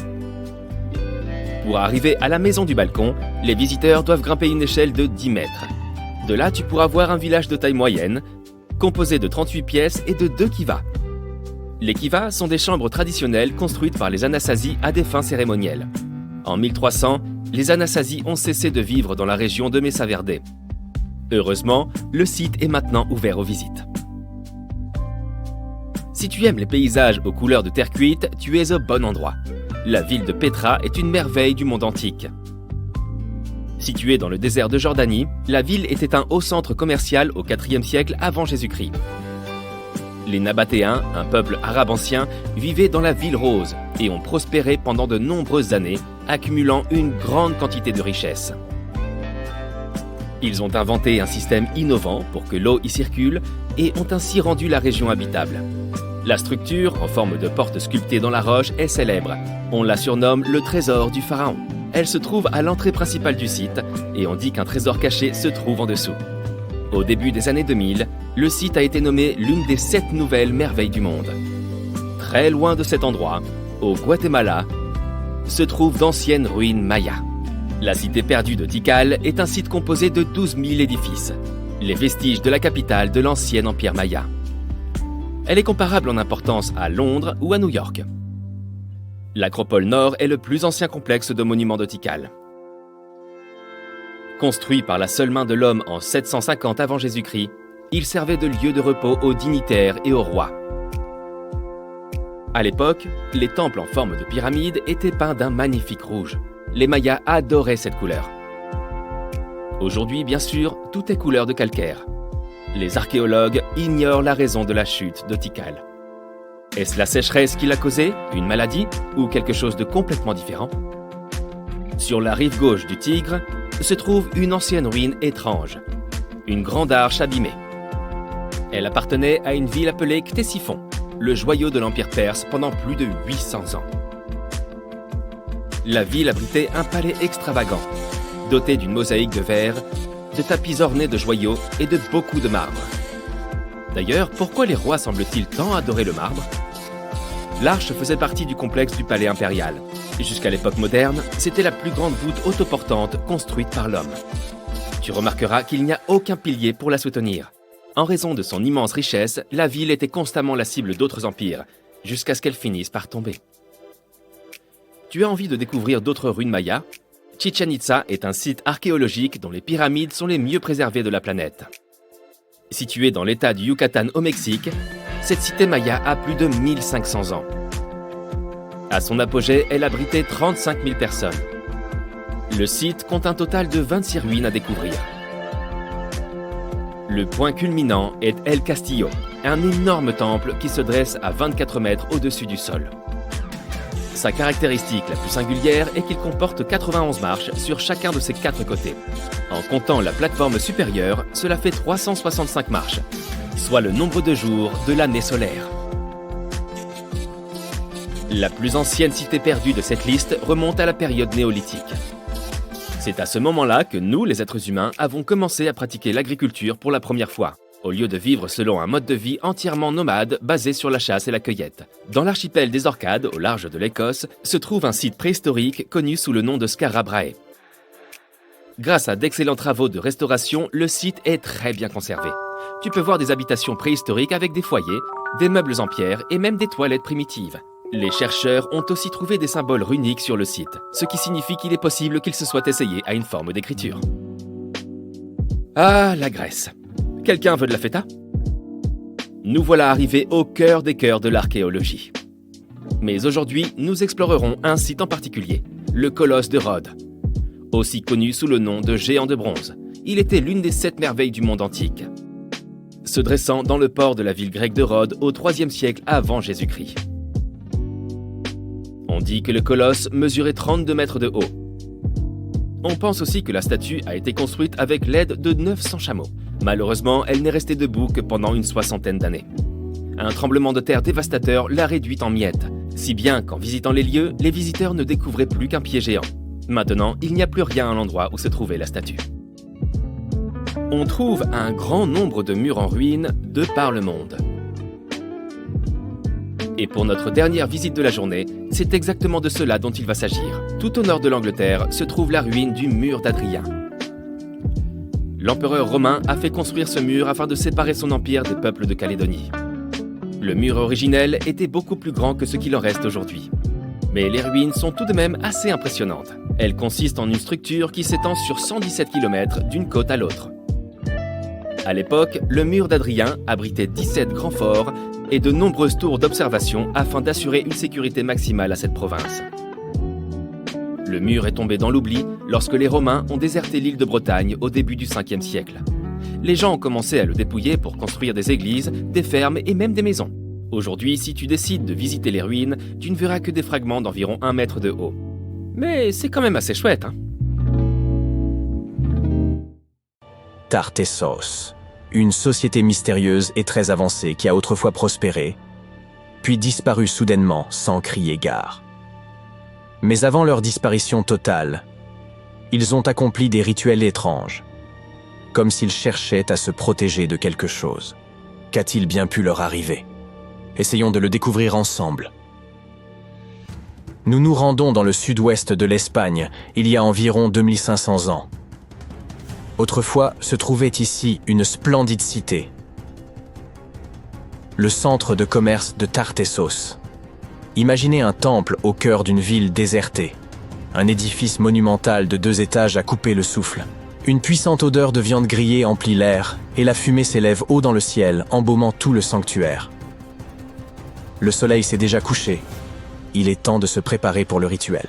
Pour arriver à la maison du balcon, les visiteurs doivent grimper une échelle de 10 mètres. De là, tu pourras voir un village de taille moyenne, composé de 38 pièces et de 2 kivas. Les kivas sont des chambres traditionnelles construites par les Anasazi à des fins cérémonielles. En 1300, les Anasazi ont cessé de vivre dans la région de Mesa Verde. Heureusement, le site est maintenant ouvert aux visites. Si tu aimes les paysages aux couleurs de terre cuite, tu es au bon endroit. La ville de Pétra est une merveille du monde antique. Située dans le désert de Jordanie, la ville était un haut centre commercial au IVe siècle avant Jésus-Christ. Les Nabatéens, un peuple arabe ancien, vivaient dans la ville rose et ont prospéré pendant de nombreuses années, accumulant une grande quantité de richesses. Ils ont inventé un système innovant pour que l'eau y circule et ont ainsi rendu la région habitable. La structure, en forme de porte sculptée dans la roche, est célèbre. On la surnomme le trésor du pharaon. Elle se trouve à l'entrée principale du site et on dit qu'un trésor caché se trouve en dessous. Au début des années 2000, le site a été nommé l'une des 7 nouvelles merveilles du monde. Très loin de cet endroit, au Guatemala, se trouvent d'anciennes ruines mayas. La cité perdue de Tikal est un site composé de 12 000 édifices, les vestiges de la capitale de l'ancien empire maya. Elle est comparable en importance à Londres ou à New York. L'Acropole Nord est le plus ancien complexe de monuments de Tikal. Construit par la seule main de l'homme en 750 avant Jésus-Christ, il servait de lieu de repos aux dignitaires et aux rois. À l'époque, les temples en forme de pyramide étaient peints d'un magnifique rouge. Les Mayas adoraient cette couleur. Aujourd'hui, bien sûr, tout est couleur de calcaire. Les archéologues ignorent la raison de la chute de Tikal. Est-ce la sécheresse qui l'a causée, une maladie ou quelque chose de complètement différent? Sur la rive gauche du Tigre se trouve une ancienne ruine étrange, une grande arche abîmée. Elle appartenait à une ville appelée Ctésiphon, le joyau de l'Empire perse pendant plus de 800 ans. La ville abritait un palais extravagant, doté d'une mosaïque de verre, de tapis ornés de joyaux et de beaucoup de marbre. D'ailleurs, pourquoi les rois semblent-ils tant adorer le marbre? L'arche faisait partie du complexe du palais impérial. Jusqu'à l'époque moderne, c'était la plus grande voûte autoportante construite par l'homme. Tu remarqueras qu'il n'y a aucun pilier pour la soutenir. En raison de son immense richesse, la ville était constamment la cible d'autres empires, jusqu'à ce qu'elle finisse par tomber. Tu as envie de découvrir d'autres ruines mayas? Chichén Itzá est un site archéologique dont les pyramides sont les mieux préservées de la planète. Située dans l'état du Yucatan au Mexique, cette cité maya a plus de 1500 ans. À son apogée, elle abritait 35 000 personnes. Le site compte un total de 26 ruines à découvrir. Le point culminant est El Castillo, un énorme temple qui se dresse à 24 mètres au-dessus du sol. Sa caractéristique la plus singulière est qu'il comporte 91 marches sur chacun de ses 4 côtés. En comptant la plateforme supérieure, cela fait 365 marches, soit le nombre de jours de l'année solaire. La plus ancienne cité perdue de cette liste remonte à la période néolithique. C'est à ce moment-là que nous, les êtres humains, avons commencé à pratiquer l'agriculture pour la première fois, au lieu de vivre selon un mode de vie entièrement nomade basé sur la chasse et la cueillette. Dans l'archipel des Orcades, au large de l'Écosse, se trouve un site préhistorique connu sous le nom de Skara Brae. Grâce à d'excellents travaux de restauration, le site est très bien conservé. Tu peux voir des habitations préhistoriques avec des foyers, des meubles en pierre et même des toilettes primitives. Les chercheurs ont aussi trouvé des symboles runiques sur le site, ce qui signifie qu'il est possible qu'ils se soient essayés à une forme d'écriture. Ah, la Grèce. Quelqu'un veut de la feta? Nous voilà arrivés au cœur des cœurs de l'archéologie. Mais aujourd'hui, nous explorerons un site en particulier, le colosse de Rhodes. Aussi connu sous le nom de géant de bronze, il était l'une des 7 merveilles du monde antique, se dressant dans le port de la ville grecque de Rhodes au IIIe siècle avant Jésus-Christ. On dit que le colosse mesurait 32 mètres de haut. On pense aussi que la statue a été construite avec l'aide de 900 chameaux. Malheureusement, elle n'est restée debout que pendant une 60aine d'années. Un tremblement de terre dévastateur l'a réduite en miettes, si bien qu'en visitant les lieux, les visiteurs ne découvraient plus qu'un pied géant. Maintenant, il n'y a plus rien à l'endroit où se trouvait la statue. On trouve un grand nombre de murs en ruine de par le monde. Et pour notre dernière visite de la journée, c'est exactement de cela dont il va s'agir. Tout au nord de l'Angleterre se trouve la ruine du mur d'Adrien. L'empereur romain a fait construire ce mur afin de séparer son empire des peuples de Calédonie. Le mur originel était beaucoup plus grand que ce qu'il en reste aujourd'hui. Mais les ruines sont tout de même assez impressionnantes. Elles consistent en une structure qui s'étend sur 117 km d'une côte à l'autre. À l'époque, le mur d'Adrien abritait 17 grands forts et de nombreuses tours d'observation afin d'assurer une sécurité maximale à cette province. Le mur est tombé dans l'oubli lorsque les Romains ont déserté l'île de Bretagne au début du 5e siècle. Les gens ont commencé à le dépouiller pour construire des églises, des fermes et même des maisons. Aujourd'hui, si tu décides de visiter les ruines, tu ne verras que des fragments d'environ 1 mètre de haut. Mais c'est quand même assez chouette, hein? Tartessos, une société mystérieuse et très avancée qui a autrefois prospéré, puis disparu soudainement sans crier gare. Mais avant leur disparition totale, ils ont accompli des rituels étranges, comme s'ils cherchaient à se protéger de quelque chose. Qu'a-t-il bien pu leur arriver? Essayons de le découvrir ensemble. Nous nous rendons dans le sud-ouest de l'Espagne, il y a environ 2500 ans. Autrefois se trouvait ici une splendide cité, le centre de commerce de Tartessos. Imaginez un temple au cœur d'une ville désertée, un édifice monumental de 2 étages à couper le souffle. Une puissante odeur de viande grillée emplit l'air et la fumée s'élève haut dans le ciel, embaumant tout le sanctuaire. Le soleil s'est déjà couché. Il est temps de se préparer pour le rituel.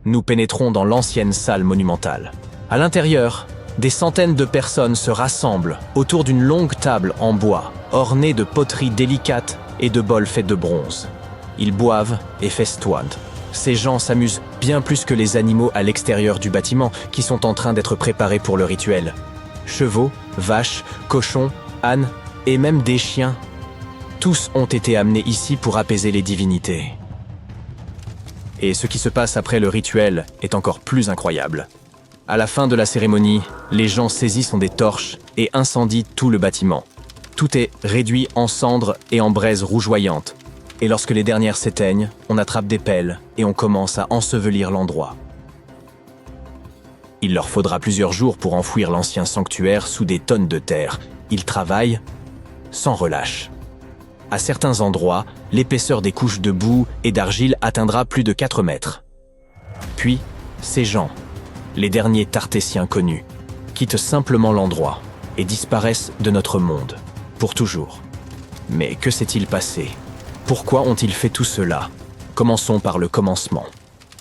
Nous pénétrons dans l'ancienne salle monumentale. À l'intérieur, des centaines de personnes se rassemblent autour d'une longue table en bois, ornée de poteries délicates et de bols faits de bronze. Ils boivent et festoinent. Ces gens s'amusent bien plus que les animaux à l'extérieur du bâtiment qui sont en train d'être préparés pour le rituel. Chevaux, vaches, cochons, ânes et même des chiens. Tous ont été amenés ici pour apaiser les divinités. Et ce qui se passe après le rituel est encore plus incroyable. À la fin de la cérémonie, les gens saisissent des torches et incendient tout le bâtiment. Tout est réduit en cendres et en braises rougeoyantes. Et lorsque les dernières s'éteignent, on attrape des pelles et on commence à ensevelir l'endroit. Il leur faudra plusieurs jours pour enfouir l'ancien sanctuaire sous des tonnes de terre. Ils travaillent sans relâche. À certains endroits, l'épaisseur des couches de boue et d'argile atteindra plus de 4 mètres. Puis, ces gens, les derniers Tartésiens connus, quittent simplement l'endroit et disparaissent de notre monde, pour toujours. Mais que s'est-il passé? Pourquoi ont-ils fait tout cela? Commençons par le commencement.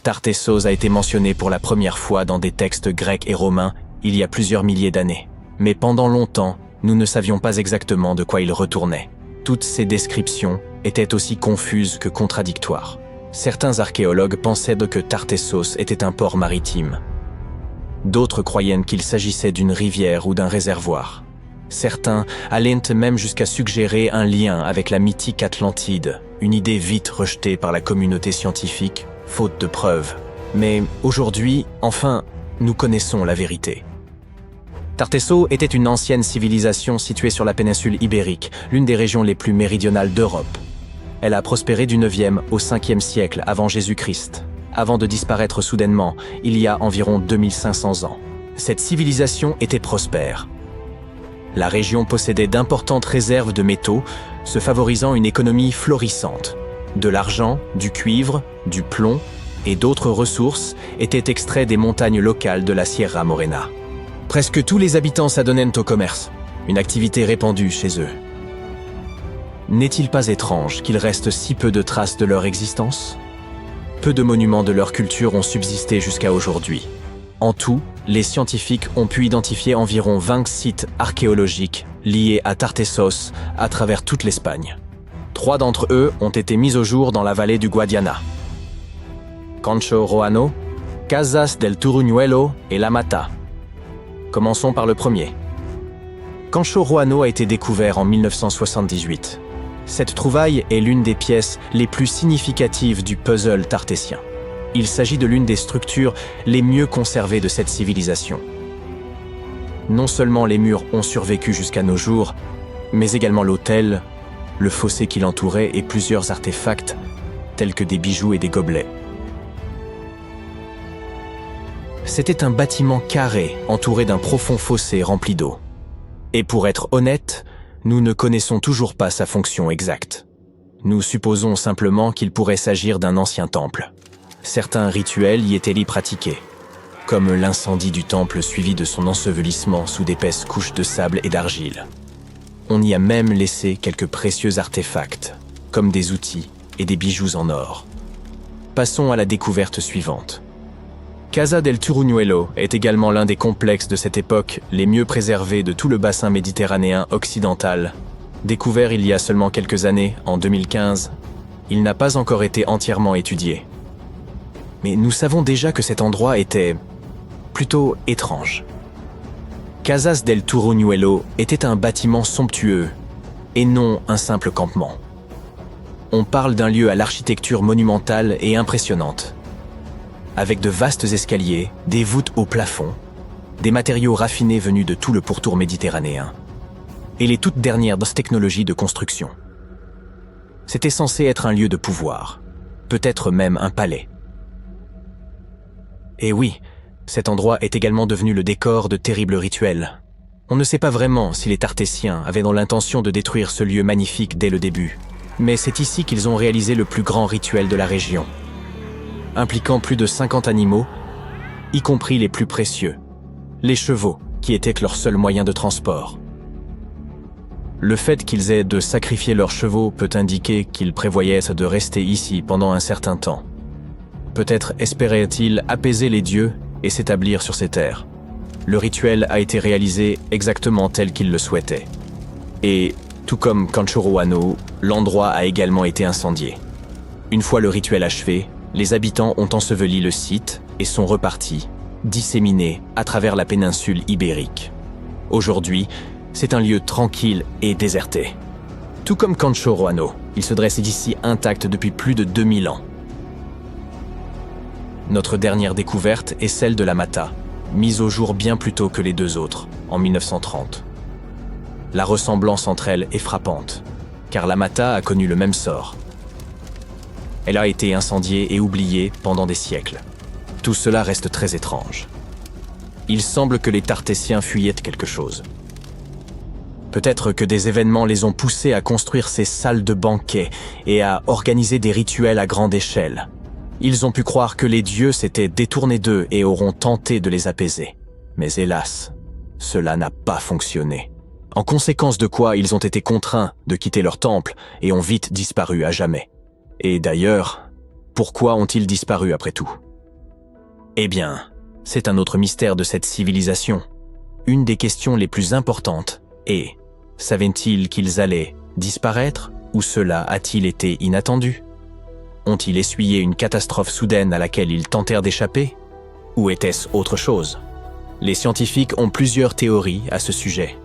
Tartessos a été mentionné pour la première fois dans des textes grecs et romains il y a plusieurs milliers d'années. Mais pendant longtemps, nous ne savions pas exactement de quoi il retournait. Toutes ces descriptions étaient aussi confuses que contradictoires. Certains archéologues pensaient que Tartessos était un port maritime. D'autres croyaient qu'il s'agissait d'une rivière ou d'un réservoir. Certains allaient même jusqu'à suggérer un lien avec la mythique Atlantide, une idée vite rejetée par la communauté scientifique, faute de preuves. Mais aujourd'hui, enfin, nous connaissons la vérité. Tartessos était une ancienne civilisation située sur la péninsule ibérique, l'une des régions les plus méridionales d'Europe. Elle a prospéré du 9e au 5e siècle avant Jésus-Christ, avant de disparaître soudainement, il y a environ 2500 ans. Cette civilisation était prospère. La région possédait d'importantes réserves de métaux, se favorisant une économie florissante. De l'argent, du cuivre, du plomb et d'autres ressources étaient extraits des montagnes locales de la Sierra Morena. Presque tous les habitants s'adonnaient au commerce, une activité répandue chez eux. N'est-il pas étrange qu'il reste si peu de traces de leur existence? Peu de monuments de leur culture ont subsisté jusqu'à aujourd'hui. En tout, les scientifiques ont pu identifier environ 20 sites archéologiques liés à Tartessos à travers toute l'Espagne. 3 d'entre eux ont été mis au jour dans la vallée du Guadiana. Cancho Roano, Casas del Turuñuelo et La Mata. Commençons par le premier. Cancho Roano a été découvert en 1978. Cette trouvaille est l'une des pièces les plus significatives du puzzle tartésien. Il s'agit de l'une des structures les mieux conservées de cette civilisation. Non seulement les murs ont survécu jusqu'à nos jours, mais également l'autel, le fossé qui l'entourait et plusieurs artefacts, tels que des bijoux et des gobelets. C'était un bâtiment carré entouré d'un profond fossé rempli d'eau. Et pour être honnête, nous ne connaissons toujours pas sa fonction exacte. Nous supposons simplement qu'il pourrait s'agir d'un ancien temple. Certains rituels y étaient pratiqués, comme l'incendie du temple suivi de son ensevelissement sous d'épaisses couches de sable et d'argile. On y a même laissé quelques précieux artefacts, comme des outils et des bijoux en or. Passons à la découverte suivante. Casa del Turuñuelo est également l'un des complexes de cette époque les mieux préservés de tout le bassin méditerranéen occidental. Découvert il y a seulement quelques années, en 2015, il n'a pas encore été entièrement étudié. Mais nous savons déjà que cet endroit était plutôt étrange. Casas del Turuñuelo était un bâtiment somptueux et non un simple campement. On parle d'un lieu à l'architecture monumentale et impressionnante, avec de vastes escaliers, des voûtes au plafond, des matériaux raffinés venus de tout le pourtour méditerranéen, et les toutes dernières technologies de construction. C'était censé être un lieu de pouvoir, peut-être même un palais. Et oui, cet endroit est également devenu le décor de terribles rituels. On ne sait pas vraiment si les Tartésiens avaient dans l'intention de détruire ce lieu magnifique dès le début, mais c'est ici qu'ils ont réalisé le plus grand rituel de la région, impliquant plus de 50 animaux, y compris les plus précieux, les chevaux, qui étaient leur seul moyen de transport. Le fait qu'ils aient de sacrifier leurs chevaux peut indiquer qu'ils prévoyaient de rester ici pendant un certain temps. Peut-être espéraient-ils apaiser les dieux et s'établir sur ces terres. Le rituel a été réalisé exactement tel qu'ils le souhaitaient. Et, tout comme Canchoroano, l'endroit a également été incendié. Une fois le rituel achevé, les habitants ont enseveli le site et sont repartis, disséminés à travers la péninsule ibérique. Aujourd'hui, c'est un lieu tranquille et déserté. Tout comme Canchoroano, il se dresse d'ici intact depuis plus de 2000 ans. Notre dernière découverte est celle de la Mata, mise au jour bien plus tôt que les deux autres, en 1930. La ressemblance entre elles est frappante, car la Mata a connu le même sort. Elle a été incendiée et oubliée pendant des siècles. Tout cela reste très étrange. Il semble que les Tartésiens fuyaient quelque chose. Peut-être que des événements les ont poussés à construire ces salles de banquet et à organiser des rituels à grande échelle. Ils ont pu croire que les dieux s'étaient détournés d'eux et auront tenté de les apaiser. Mais hélas, cela n'a pas fonctionné. En conséquence de quoi, ils ont été contraints de quitter leur temple et ont vite disparu à jamais. Et d'ailleurs, pourquoi ont-ils disparu après tout? Eh bien, c'est un autre mystère de cette civilisation. Une des questions les plus importantes est, savaient-ils qu'ils allaient disparaître ou cela a-t-il été inattendu? Ont-ils essuyé une catastrophe soudaine à laquelle ils tentèrent d'échapper? Ou était-ce autre chose? Les scientifiques ont plusieurs théories à ce sujet.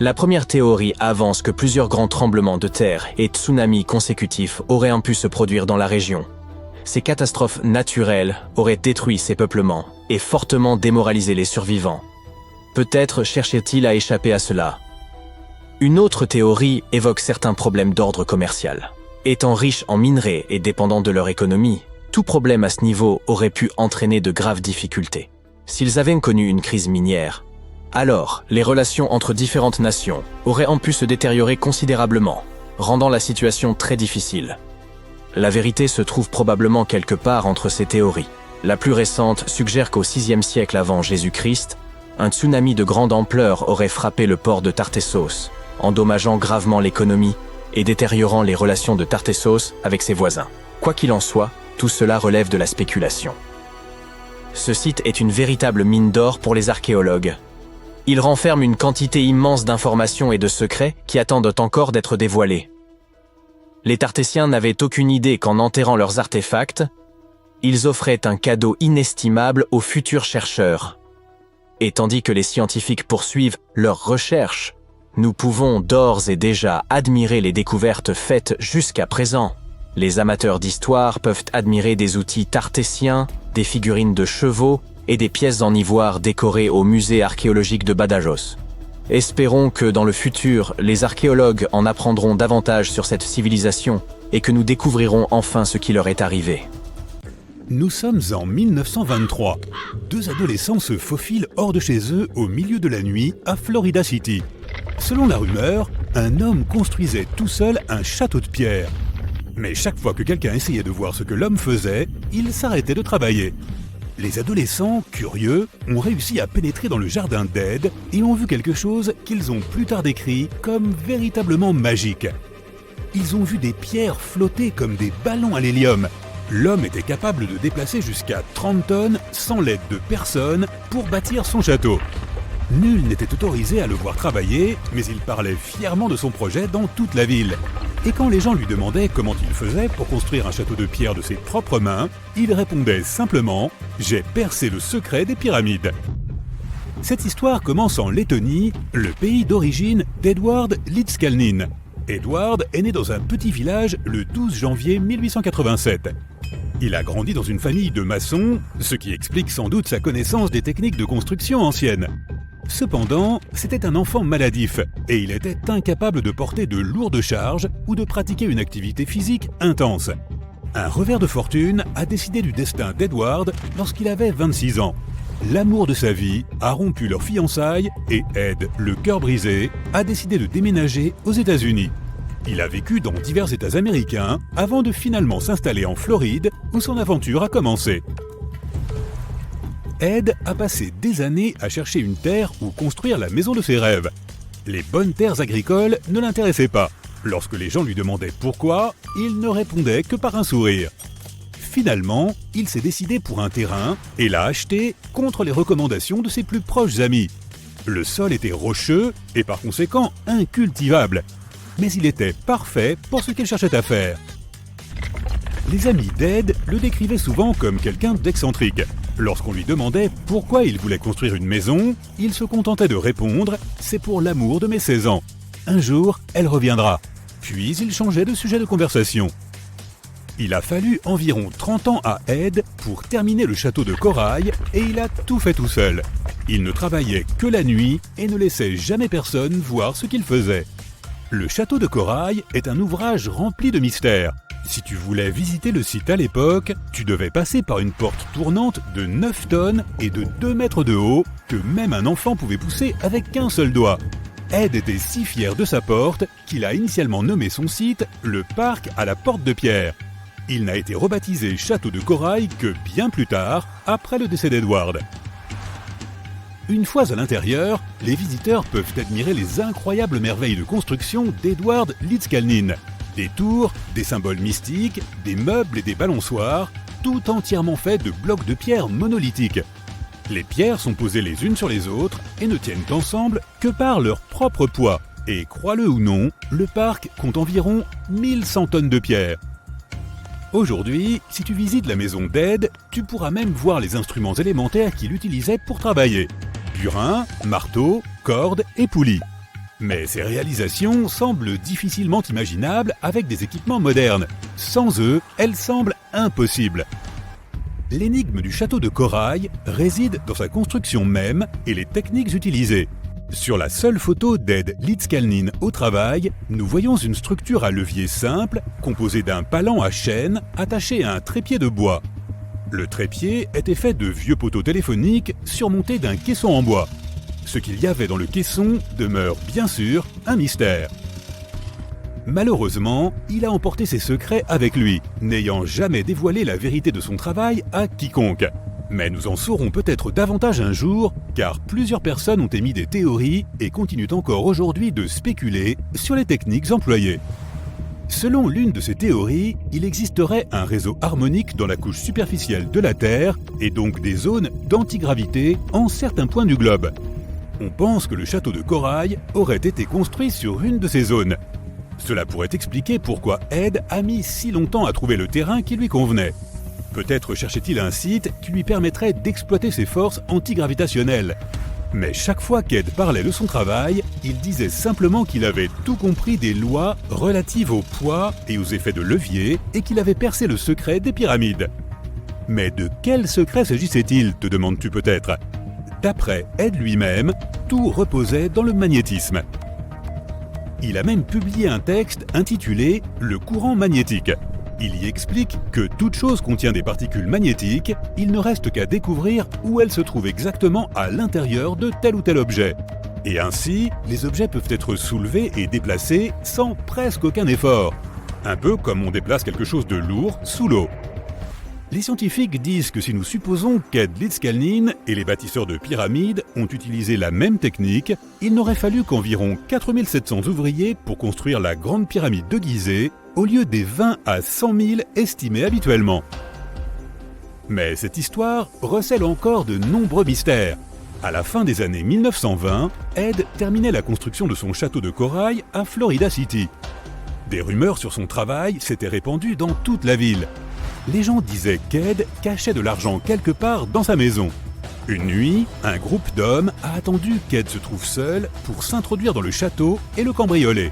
La première théorie avance que plusieurs grands tremblements de terre et tsunamis consécutifs auraient pu se produire dans la région. Ces catastrophes naturelles auraient détruit ces peuplements et fortement démoralisé les survivants. Peut-être cherchaient-ils à échapper à cela. Une autre théorie évoque certains problèmes d'ordre commercial. Étant riches en minerais et dépendants de leur économie, tout problème à ce niveau aurait pu entraîner de graves difficultés. S'ils avaient connu une crise minière, alors les relations entre différentes nations auraient pu se détériorer considérablement, rendant la situation très difficile. La vérité se trouve probablement quelque part entre ces théories. La plus récente suggère qu'au VIe siècle avant Jésus-Christ, un tsunami de grande ampleur aurait frappé le port de Tartessos, endommageant gravement l'économie et détériorant les relations de Tartessos avec ses voisins. Quoi qu'il en soit, tout cela relève de la spéculation. Ce site est une véritable mine d'or pour les archéologues. Il renferme une quantité immense d'informations et de secrets qui attendent encore d'être dévoilés. Les Tartésiens n'avaient aucune idée qu'en enterrant leurs artefacts, ils offraient un cadeau inestimable aux futurs chercheurs. Et tandis que les scientifiques poursuivent leurs recherches, nous pouvons d'ores et déjà admirer les découvertes faites jusqu'à présent. Les amateurs d'histoire peuvent admirer des outils tartésiens, des figurines de chevaux et des pièces en ivoire décorées au musée archéologique de Badajoz. Espérons que dans le futur, les archéologues en apprendront davantage sur cette civilisation et que nous découvrirons enfin ce qui leur est arrivé. Nous sommes en 1923. Deux adolescents se faufilent hors de chez eux au milieu de la nuit à Florida City. Selon la rumeur, un homme construisait tout seul un château de pierre. Mais chaque fois que quelqu'un essayait de voir ce que l'homme faisait, il s'arrêtait de travailler. Les adolescents, curieux, ont réussi à pénétrer dans le jardin d'Ed et ont vu quelque chose qu'ils ont plus tard décrit comme véritablement magique. Ils ont vu des pierres flotter comme des ballons à l'hélium, L'homme était capable de déplacer jusqu'à 30 tonnes sans l'aide de personne pour bâtir son château. Nul n'était autorisé à le voir travailler, mais il parlait fièrement de son projet dans toute la ville. Et quand les gens lui demandaient comment il faisait pour construire un château de pierre de ses propres mains, il répondait simplement « J'ai percé le secret des pyramides ». Cette histoire commence en Lettonie, le pays d'origine d'Edward Lidskalnin. Edward est né dans un petit village le 12 janvier 1887. Il a grandi dans une famille de maçons, ce qui explique sans doute sa connaissance des techniques de construction anciennes. Cependant, c'était un enfant maladif et il était incapable de porter de lourdes charges ou de pratiquer une activité physique intense. Un revers de fortune a décidé du destin d'Edward lorsqu'il avait 26 ans. L'amour de sa vie a rompu leurs fiançailles et Ed, le cœur brisé, a décidé de déménager aux États-Unis. Il a vécu dans divers États américains avant de finalement s'installer en Floride où son aventure a commencé. Ed a passé des années à chercher une terre où construire la maison de ses rêves. Les bonnes terres agricoles ne l'intéressaient pas. Lorsque les gens lui demandaient pourquoi, il ne répondait que par un sourire. Finalement, il s'est décidé pour un terrain et l'a acheté contre les recommandations de ses plus proches amis. Le sol était rocheux et par conséquent incultivable. Mais il était parfait pour ce qu'il cherchait à faire. Les amis d'Ed le décrivaient souvent comme quelqu'un d'excentrique. Lorsqu'on lui demandait pourquoi il voulait construire une maison, il se contentait de répondre « C'est pour l'amour de mes 16 ans. Un jour, elle reviendra. » Puis il changeait de sujet de conversation. Il a fallu environ 30 ans à Ed pour terminer le château de corail et il a tout fait tout seul. Il ne travaillait que la nuit et ne laissait jamais personne voir ce qu'il faisait. Le château de corail est un ouvrage rempli de mystères. Si tu voulais visiter le site à l'époque, tu devais passer par une porte tournante de 9 tonnes et de 2 mètres de haut que même un enfant pouvait pousser avec qu'un seul doigt. Ed était si fier de sa porte qu'il a initialement nommé son site le parc à la porte de pierre. Il n'a été rebaptisé château de corail que bien plus tard, après le décès d'Edward. Une fois à l'intérieur, les visiteurs peuvent admirer les incroyables merveilles de construction d'Edward Lidskalnin. Des tours, des symboles mystiques, des meubles et des balançoires, tout entièrement faits de blocs de pierre monolithiques. Les pierres sont posées les unes sur les autres et ne tiennent ensemble que par leur propre poids. Et crois-le ou non, le parc compte environ 1100 tonnes de pierre. Aujourd'hui, si tu visites la maison d'Ed, tu pourras même voir les instruments élémentaires qu'il utilisait pour travailler. Burin, marteau, cordes et poulies. Mais ces réalisations semblent difficilement imaginables avec des équipements modernes. Sans eux, elles semblent impossibles. L'énigme du château de corail réside dans sa construction même et les techniques utilisées. Sur la seule photo d'Ed Lidskalnin au travail, nous voyons une structure à levier simple composée d'un palan à chaîne attaché à un trépied de bois. Le trépied était fait de vieux poteaux téléphoniques surmontés d'un caisson en bois. Ce qu'il y avait dans le caisson demeure bien sûr un mystère. Malheureusement, il a emporté ses secrets avec lui, n'ayant jamais dévoilé la vérité de son travail à quiconque. Mais nous en saurons peut-être davantage un jour, car plusieurs personnes ont émis des théories et continuent encore aujourd'hui de spéculer sur les techniques employées. Selon l'une de ces théories, il existerait un réseau harmonique dans la couche superficielle de la Terre et donc des zones d'antigravité en certains points du globe. On pense que le château de corail aurait été construit sur une de ces zones. Cela pourrait expliquer pourquoi Ed a mis si longtemps à trouver le terrain qui lui convenait. Peut-être cherchait-il un site qui lui permettrait d'exploiter ses forces antigravitationnelles. Mais chaque fois qu'Ed parlait de son travail, il disait simplement qu'il avait tout compris des lois relatives au poids et aux effets de levier et qu'il avait percé le secret des pyramides. Mais de quel secret s'agissait-il, te demandes-tu peut-être ? D'après Ed lui-même, tout reposait dans le magnétisme. Il a même publié un texte intitulé « Le courant magnétique ». Il y explique que toute chose contient des particules magnétiques, il ne reste qu'à découvrir où elles se trouvent exactement à l'intérieur de tel ou tel objet. Et ainsi, les objets peuvent être soulevés et déplacés sans presque aucun effort. Un peu comme on déplace quelque chose de lourd sous l'eau. Les scientifiques disent que si nous supposons qu'Ed Lidskalnin et les bâtisseurs de pyramides ont utilisé la même technique, il n'aurait fallu qu'environ 4700 ouvriers pour construire la grande pyramide de Gizeh, au lieu des 20 à 100 000 estimés habituellement. Mais cette histoire recèle encore de nombreux mystères. À la fin des années 1920, Ed terminait la construction de son château de corail à Florida City. Des rumeurs sur son travail s'étaient répandues dans toute la ville. Les gens disaient qu'Ed cachait de l'argent quelque part dans sa maison. Une nuit, un groupe d'hommes a attendu qu'Ed se trouve seul pour s'introduire dans le château et le cambrioler.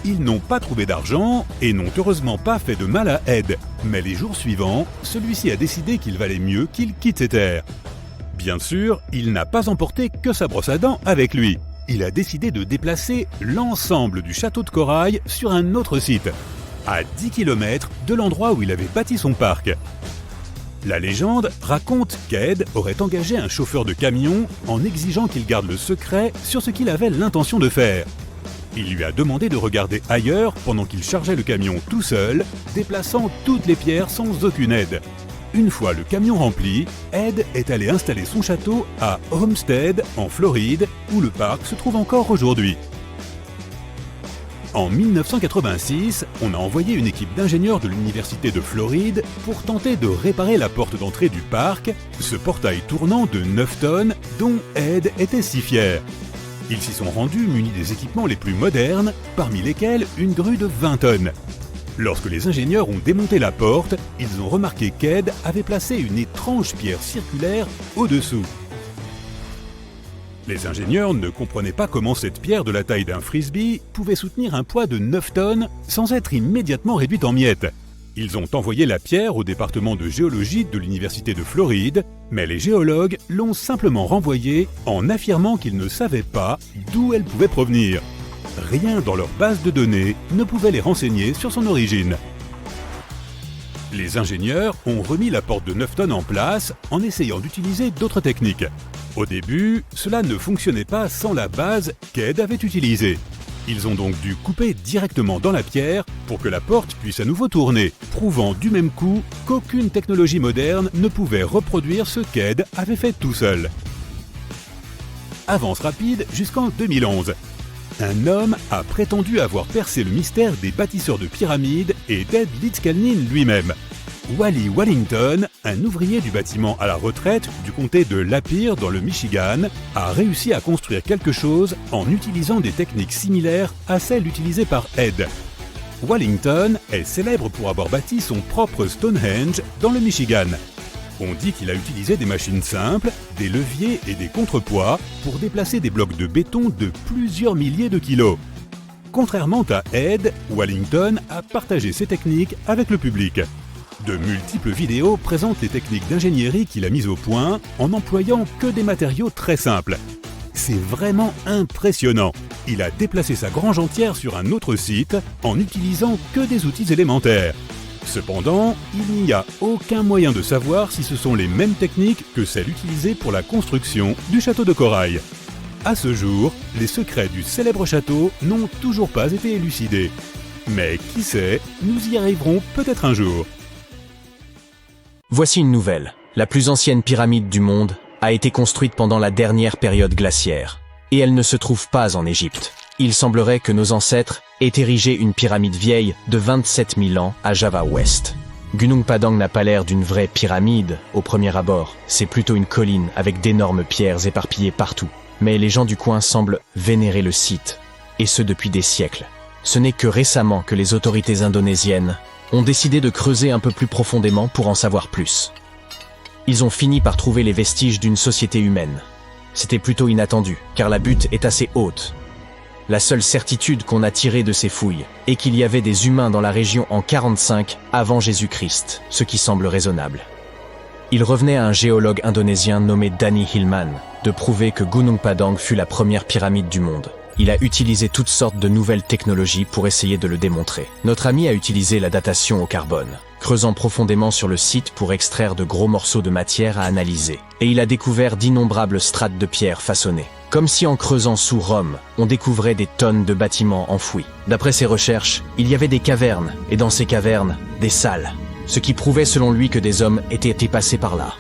Ils n'ont pas trouvé d'argent et n'ont heureusement pas fait de mal à Ed. Mais les jours suivants, celui-ci a décidé qu'il valait mieux qu'il quitte ces terres. Bien sûr, il n'a pas emporté que sa brosse à dents avec lui. Il a décidé de déplacer l'ensemble du château de corail sur un autre site, à 10 km de l'endroit où il avait bâti son parc. La légende raconte qu'Ed aurait engagé un chauffeur de camion en exigeant qu'il garde le secret sur ce qu'il avait l'intention de faire. Il lui a demandé de regarder ailleurs pendant qu'il chargeait le camion tout seul, déplaçant toutes les pierres sans aucune aide. Une fois le camion rempli, Ed est allé installer son château à Homestead, en Floride, où le parc se trouve encore aujourd'hui. En 1986, on a envoyé une équipe d'ingénieurs de l'Université de Floride pour tenter de réparer la porte d'entrée du parc, ce portail tournant de 9 tonnes dont Ed était si fier. Ils s'y sont rendus munis des équipements les plus modernes, parmi lesquels une grue de 20 tonnes. Lorsque les ingénieurs ont démonté la porte, ils ont remarqué qu'Ed avait placé une étrange pierre circulaire au-dessous. Les ingénieurs ne comprenaient pas comment cette pierre de la taille d'un frisbee pouvait soutenir un poids de 9 tonnes sans être immédiatement réduite en miettes. Ils ont envoyé la pierre au département de géologie de l'Université de Floride, mais les géologues l'ont simplement renvoyée en affirmant qu'ils ne savaient pas d'où elle pouvait provenir. Rien dans leur base de données ne pouvait les renseigner sur son origine. Les ingénieurs ont remis la porte de 9 tonnes en place en essayant d'utiliser d'autres techniques. Au début, cela ne fonctionnait pas sans la base qu'Ed avait utilisée. Ils ont donc dû couper directement dans la pierre pour que la porte puisse à nouveau tourner, prouvant du même coup qu'aucune technologie moderne ne pouvait reproduire ce qu'Ed avait fait tout seul. Avance rapide jusqu'en 2011. Un homme a prétendu avoir percé le mystère des bâtisseurs de pyramides et d'Ed Litzkalnin lui-même. Wally Wallington, un ouvrier du bâtiment à la retraite du comté de Lapeer dans le Michigan, a réussi à construire quelque chose en utilisant des techniques similaires à celles utilisées par Ed. Wallington est célèbre pour avoir bâti son propre Stonehenge dans le Michigan. On dit qu'il a utilisé des machines simples, des leviers et des contrepoids pour déplacer des blocs de béton de plusieurs milliers de kilos. Contrairement à Ed, Wallington a partagé ses techniques avec le public. De multiples vidéos présentent les techniques d'ingénierie qu'il a mises au point en n'employant que des matériaux très simples. C'est vraiment impressionnant. Il a déplacé sa grange entière sur un autre site en n'utilisant que des outils élémentaires. Cependant, il n'y a aucun moyen de savoir si ce sont les mêmes techniques que celles utilisées pour la construction du château de corail. À ce jour, les secrets du célèbre château n'ont toujours pas été élucidés. Mais qui sait, nous y arriverons peut-être un jour. Voici une nouvelle. La plus ancienne pyramide du monde a été construite pendant la dernière période glaciaire. Et elle ne se trouve pas en Égypte. Il semblerait que nos ancêtres aient érigé une pyramide vieille de 27 000 ans à Java Ouest. Gunung Padang n'a pas l'air d'une vraie pyramide au premier abord. C'est plutôt une colline avec d'énormes pierres éparpillées partout. Mais les gens du coin semblent vénérer le site. Et ce depuis des siècles. Ce n'est que récemment que les autorités indonésiennes ont décidé de creuser un peu plus profondément pour en savoir plus. Ils ont fini par trouver les vestiges d'une société humaine. C'était plutôt inattendu, car la butte est assez haute. La seule certitude qu'on a tirée de ces fouilles est qu'il y avait des humains dans la région en 45 avant Jésus-Christ, ce qui semble raisonnable. Il revenait à un géologue indonésien nommé Danny Hillman de prouver que Gunung Padang fut la première pyramide du monde. Il a utilisé toutes sortes de nouvelles technologies pour essayer de le démontrer. Notre ami a utilisé la datation au carbone, creusant profondément sur le site pour extraire de gros morceaux de matière à analyser. Et il a découvert d'innombrables strates de pierre façonnées. Comme si en creusant sous Rome, on découvrait des tonnes de bâtiments enfouis. D'après ses recherches, il y avait des cavernes, et dans ces cavernes, des salles. Ce qui prouvait selon lui que des hommes étaient passés par là.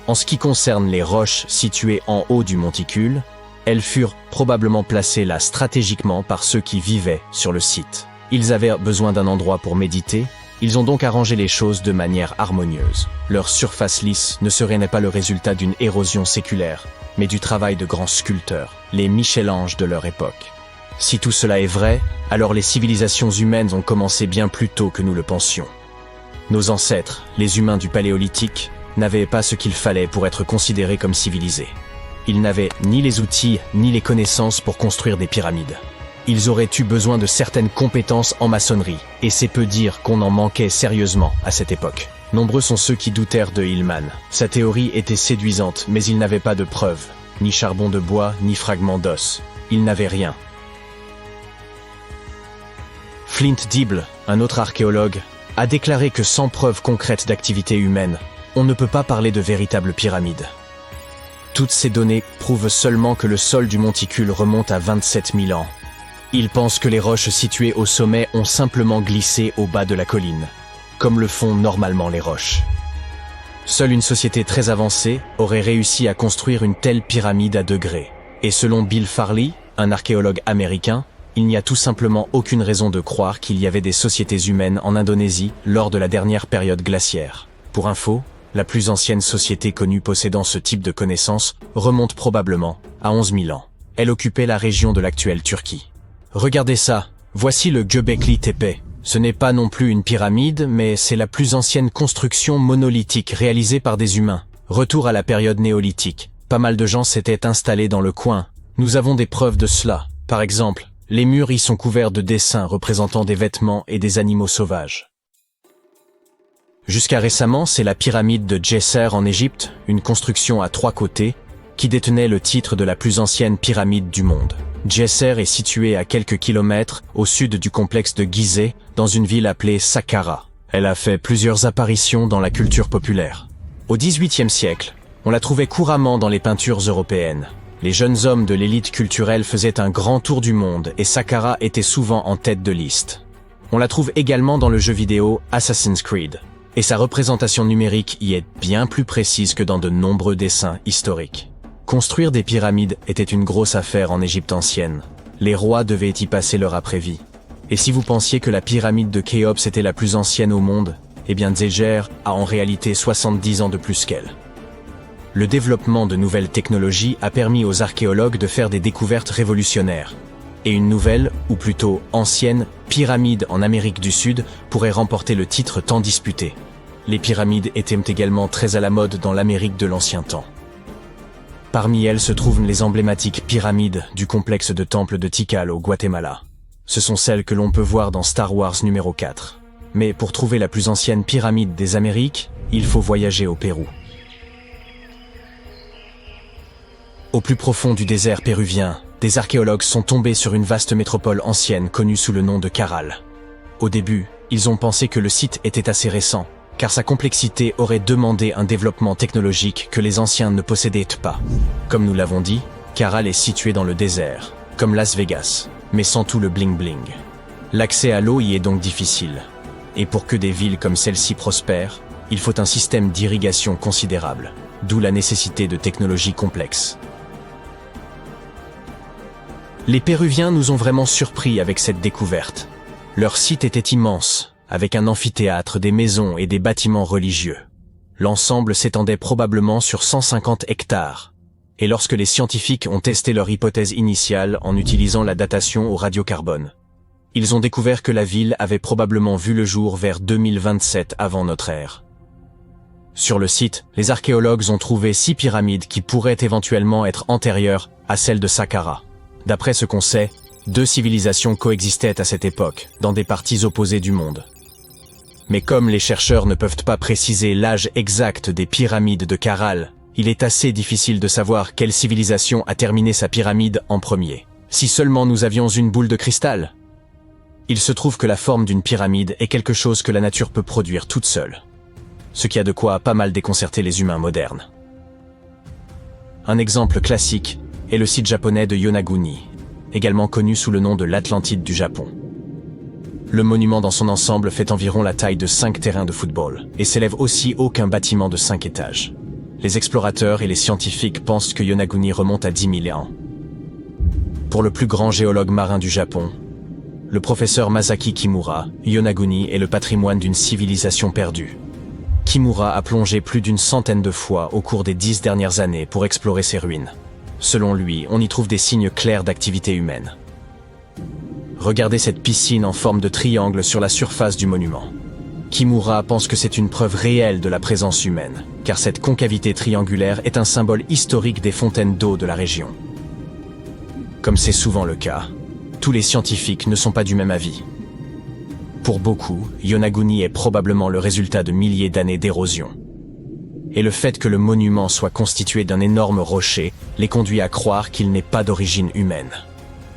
En ce qui concerne les roches situées en haut du monticule, elles furent probablement placées là stratégiquement par ceux qui vivaient sur le site. Ils avaient besoin d'un endroit pour méditer, Ils ont donc arrangé les choses de manière harmonieuse. Leur surface lisse ne serait pas le résultat d'une érosion séculaire, mais du travail de grands sculpteurs, les Michel-Ange de leur époque. Si tout cela est vrai, alors les civilisations humaines ont commencé bien plus tôt que nous le pensions. Nos ancêtres, les humains du Paléolithique, n'avaient pas ce qu'il fallait pour être considérés comme civilisés. Ils n'avaient ni les outils ni les connaissances pour construire des pyramides. Ils auraient eu besoin de certaines compétences en maçonnerie, et c'est peu dire qu'on en manquait sérieusement à cette époque. Nombreux sont ceux qui doutèrent de Hillman. Sa théorie était séduisante, mais il n'avait pas de preuves, ni charbon de bois, ni fragments d'os. Il n'avait rien. Flint Dibble, un autre archéologue, a déclaré que sans preuve concrète d'activité humaine, on ne peut pas parler de véritables pyramides. Toutes ces données prouvent seulement que le sol du monticule remonte à 27 000 ans. Il pense que les roches situées au sommet ont simplement glissé au bas de la colline, comme le font normalement les roches. Seule une société très avancée aurait réussi à construire une telle pyramide à degrés. Et selon Bill Farley, un archéologue américain, il n'y a tout simplement aucune raison de croire qu'il y avait des sociétés humaines en Indonésie lors de la dernière période glaciaire. Pour info, la plus ancienne société connue possédant ce type de connaissances remonte probablement à 11 000 ans. Elle occupait la région de l'actuelle Turquie. Regardez ça, voici le Göbekli Tepe. Ce n'est pas non plus une pyramide, mais c'est la plus ancienne construction monolithique réalisée par des humains. Retour à la période néolithique. Pas mal de gens s'étaient installés dans le coin. Nous avons des preuves de cela. Par exemple, les murs y sont couverts de dessins représentant des vêtements et des animaux sauvages. Jusqu'à récemment, c'est la pyramide de Djesser en Égypte, une construction à 3 côtés, qui détenait le titre de la plus ancienne pyramide du monde. Djesser est située à quelques kilomètres au sud du complexe de Gizeh, dans une ville appelée Saqqara. Elle a fait plusieurs apparitions dans la culture populaire. Au XVIIIe siècle, on la trouvait couramment dans les peintures européennes. Les jeunes hommes de l'élite culturelle faisaient un grand tour du monde et Saqqara était souvent en tête de liste. On la trouve également dans le jeu vidéo Assassin's Creed. Et sa représentation numérique y est bien plus précise que dans de nombreux dessins historiques. Construire des pyramides était une grosse affaire en Égypte ancienne. Les rois devaient y passer leur après-vie. Et si vous pensiez que la pyramide de Khéops était la plus ancienne au monde, eh bien Djeser a en réalité 70 ans de plus qu'elle. Le développement de nouvelles technologies a permis aux archéologues de faire des découvertes révolutionnaires. Et une nouvelle, ou plutôt ancienne, pyramide en Amérique du Sud pourrait remporter le titre tant disputé. Les pyramides étaient également très à la mode dans l'Amérique de l'ancien temps. Parmi elles se trouvent les emblématiques pyramides du complexe de temples de Tikal au Guatemala. Ce sont celles que l'on peut voir dans Star Wars numéro 4. Mais pour trouver la plus ancienne pyramide des Amériques, il faut voyager au Pérou. Au plus profond du désert péruvien, des archéologues sont tombés sur une vaste métropole ancienne connue sous le nom de Caral. Au début, ils ont pensé que le site était assez récent, car sa complexité aurait demandé un développement technologique que les anciens ne possédaient pas. Comme nous l'avons dit, Caral est situé dans le désert, comme Las Vegas, mais sans tout le bling-bling. L'accès à l'eau y est donc difficile. Et pour que des villes comme celle-ci prospèrent, il faut un système d'irrigation considérable, d'où la nécessité de technologies complexes. Les Péruviens nous ont vraiment surpris avec cette découverte. Leur site était immense, avec un amphithéâtre, des maisons et des bâtiments religieux. L'ensemble s'étendait probablement sur 150 hectares. Et lorsque les scientifiques ont testé leur hypothèse initiale en utilisant la datation au radiocarbone, ils ont découvert que la ville avait probablement vu le jour vers 2027 avant notre ère. Sur le site, les archéologues ont trouvé 6 pyramides qui pourraient éventuellement être antérieures à celle de Saqqara. D'après ce qu'on sait, 2 civilisations coexistaient à cette époque, dans des parties opposées du monde. Mais comme les chercheurs ne peuvent pas préciser l'âge exact des pyramides de Caral, il est assez difficile de savoir quelle civilisation a terminé sa pyramide en premier. Si seulement nous avions une boule de cristal. Il se trouve que la forme d'une pyramide est quelque chose que la nature peut produire toute seule. Ce qui a de quoi pas mal déconcerter les humains modernes. Un exemple classique est le site japonais de Yonaguni, également connu sous le nom de l'Atlantide du Japon. Le monument dans son ensemble fait environ la taille de 5 terrains de football et s'élève aussi haut qu'un bâtiment de 5 étages. Les explorateurs et les scientifiques pensent que Yonaguni remonte à 10 000 ans. Pour le plus grand géologue marin du Japon, le professeur Masaki Kimura, Yonaguni est le patrimoine d'une civilisation perdue. Kimura a plongé plus d'une centaine de fois au cours des 10 dernières années pour explorer ces ruines. Selon lui, on y trouve des signes clairs d'activité humaine. Regardez cette piscine en forme de triangle sur la surface du monument. Kimura pense que c'est une preuve réelle de la présence humaine, car cette concavité triangulaire est un symbole historique des fontaines d'eau de la région. Comme c'est souvent le cas, tous les scientifiques ne sont pas du même avis. Pour beaucoup, Yonaguni est probablement le résultat de milliers d'années d'érosion. Et le fait que le monument soit constitué d'un énorme rocher les conduit à croire qu'il n'est pas d'origine humaine.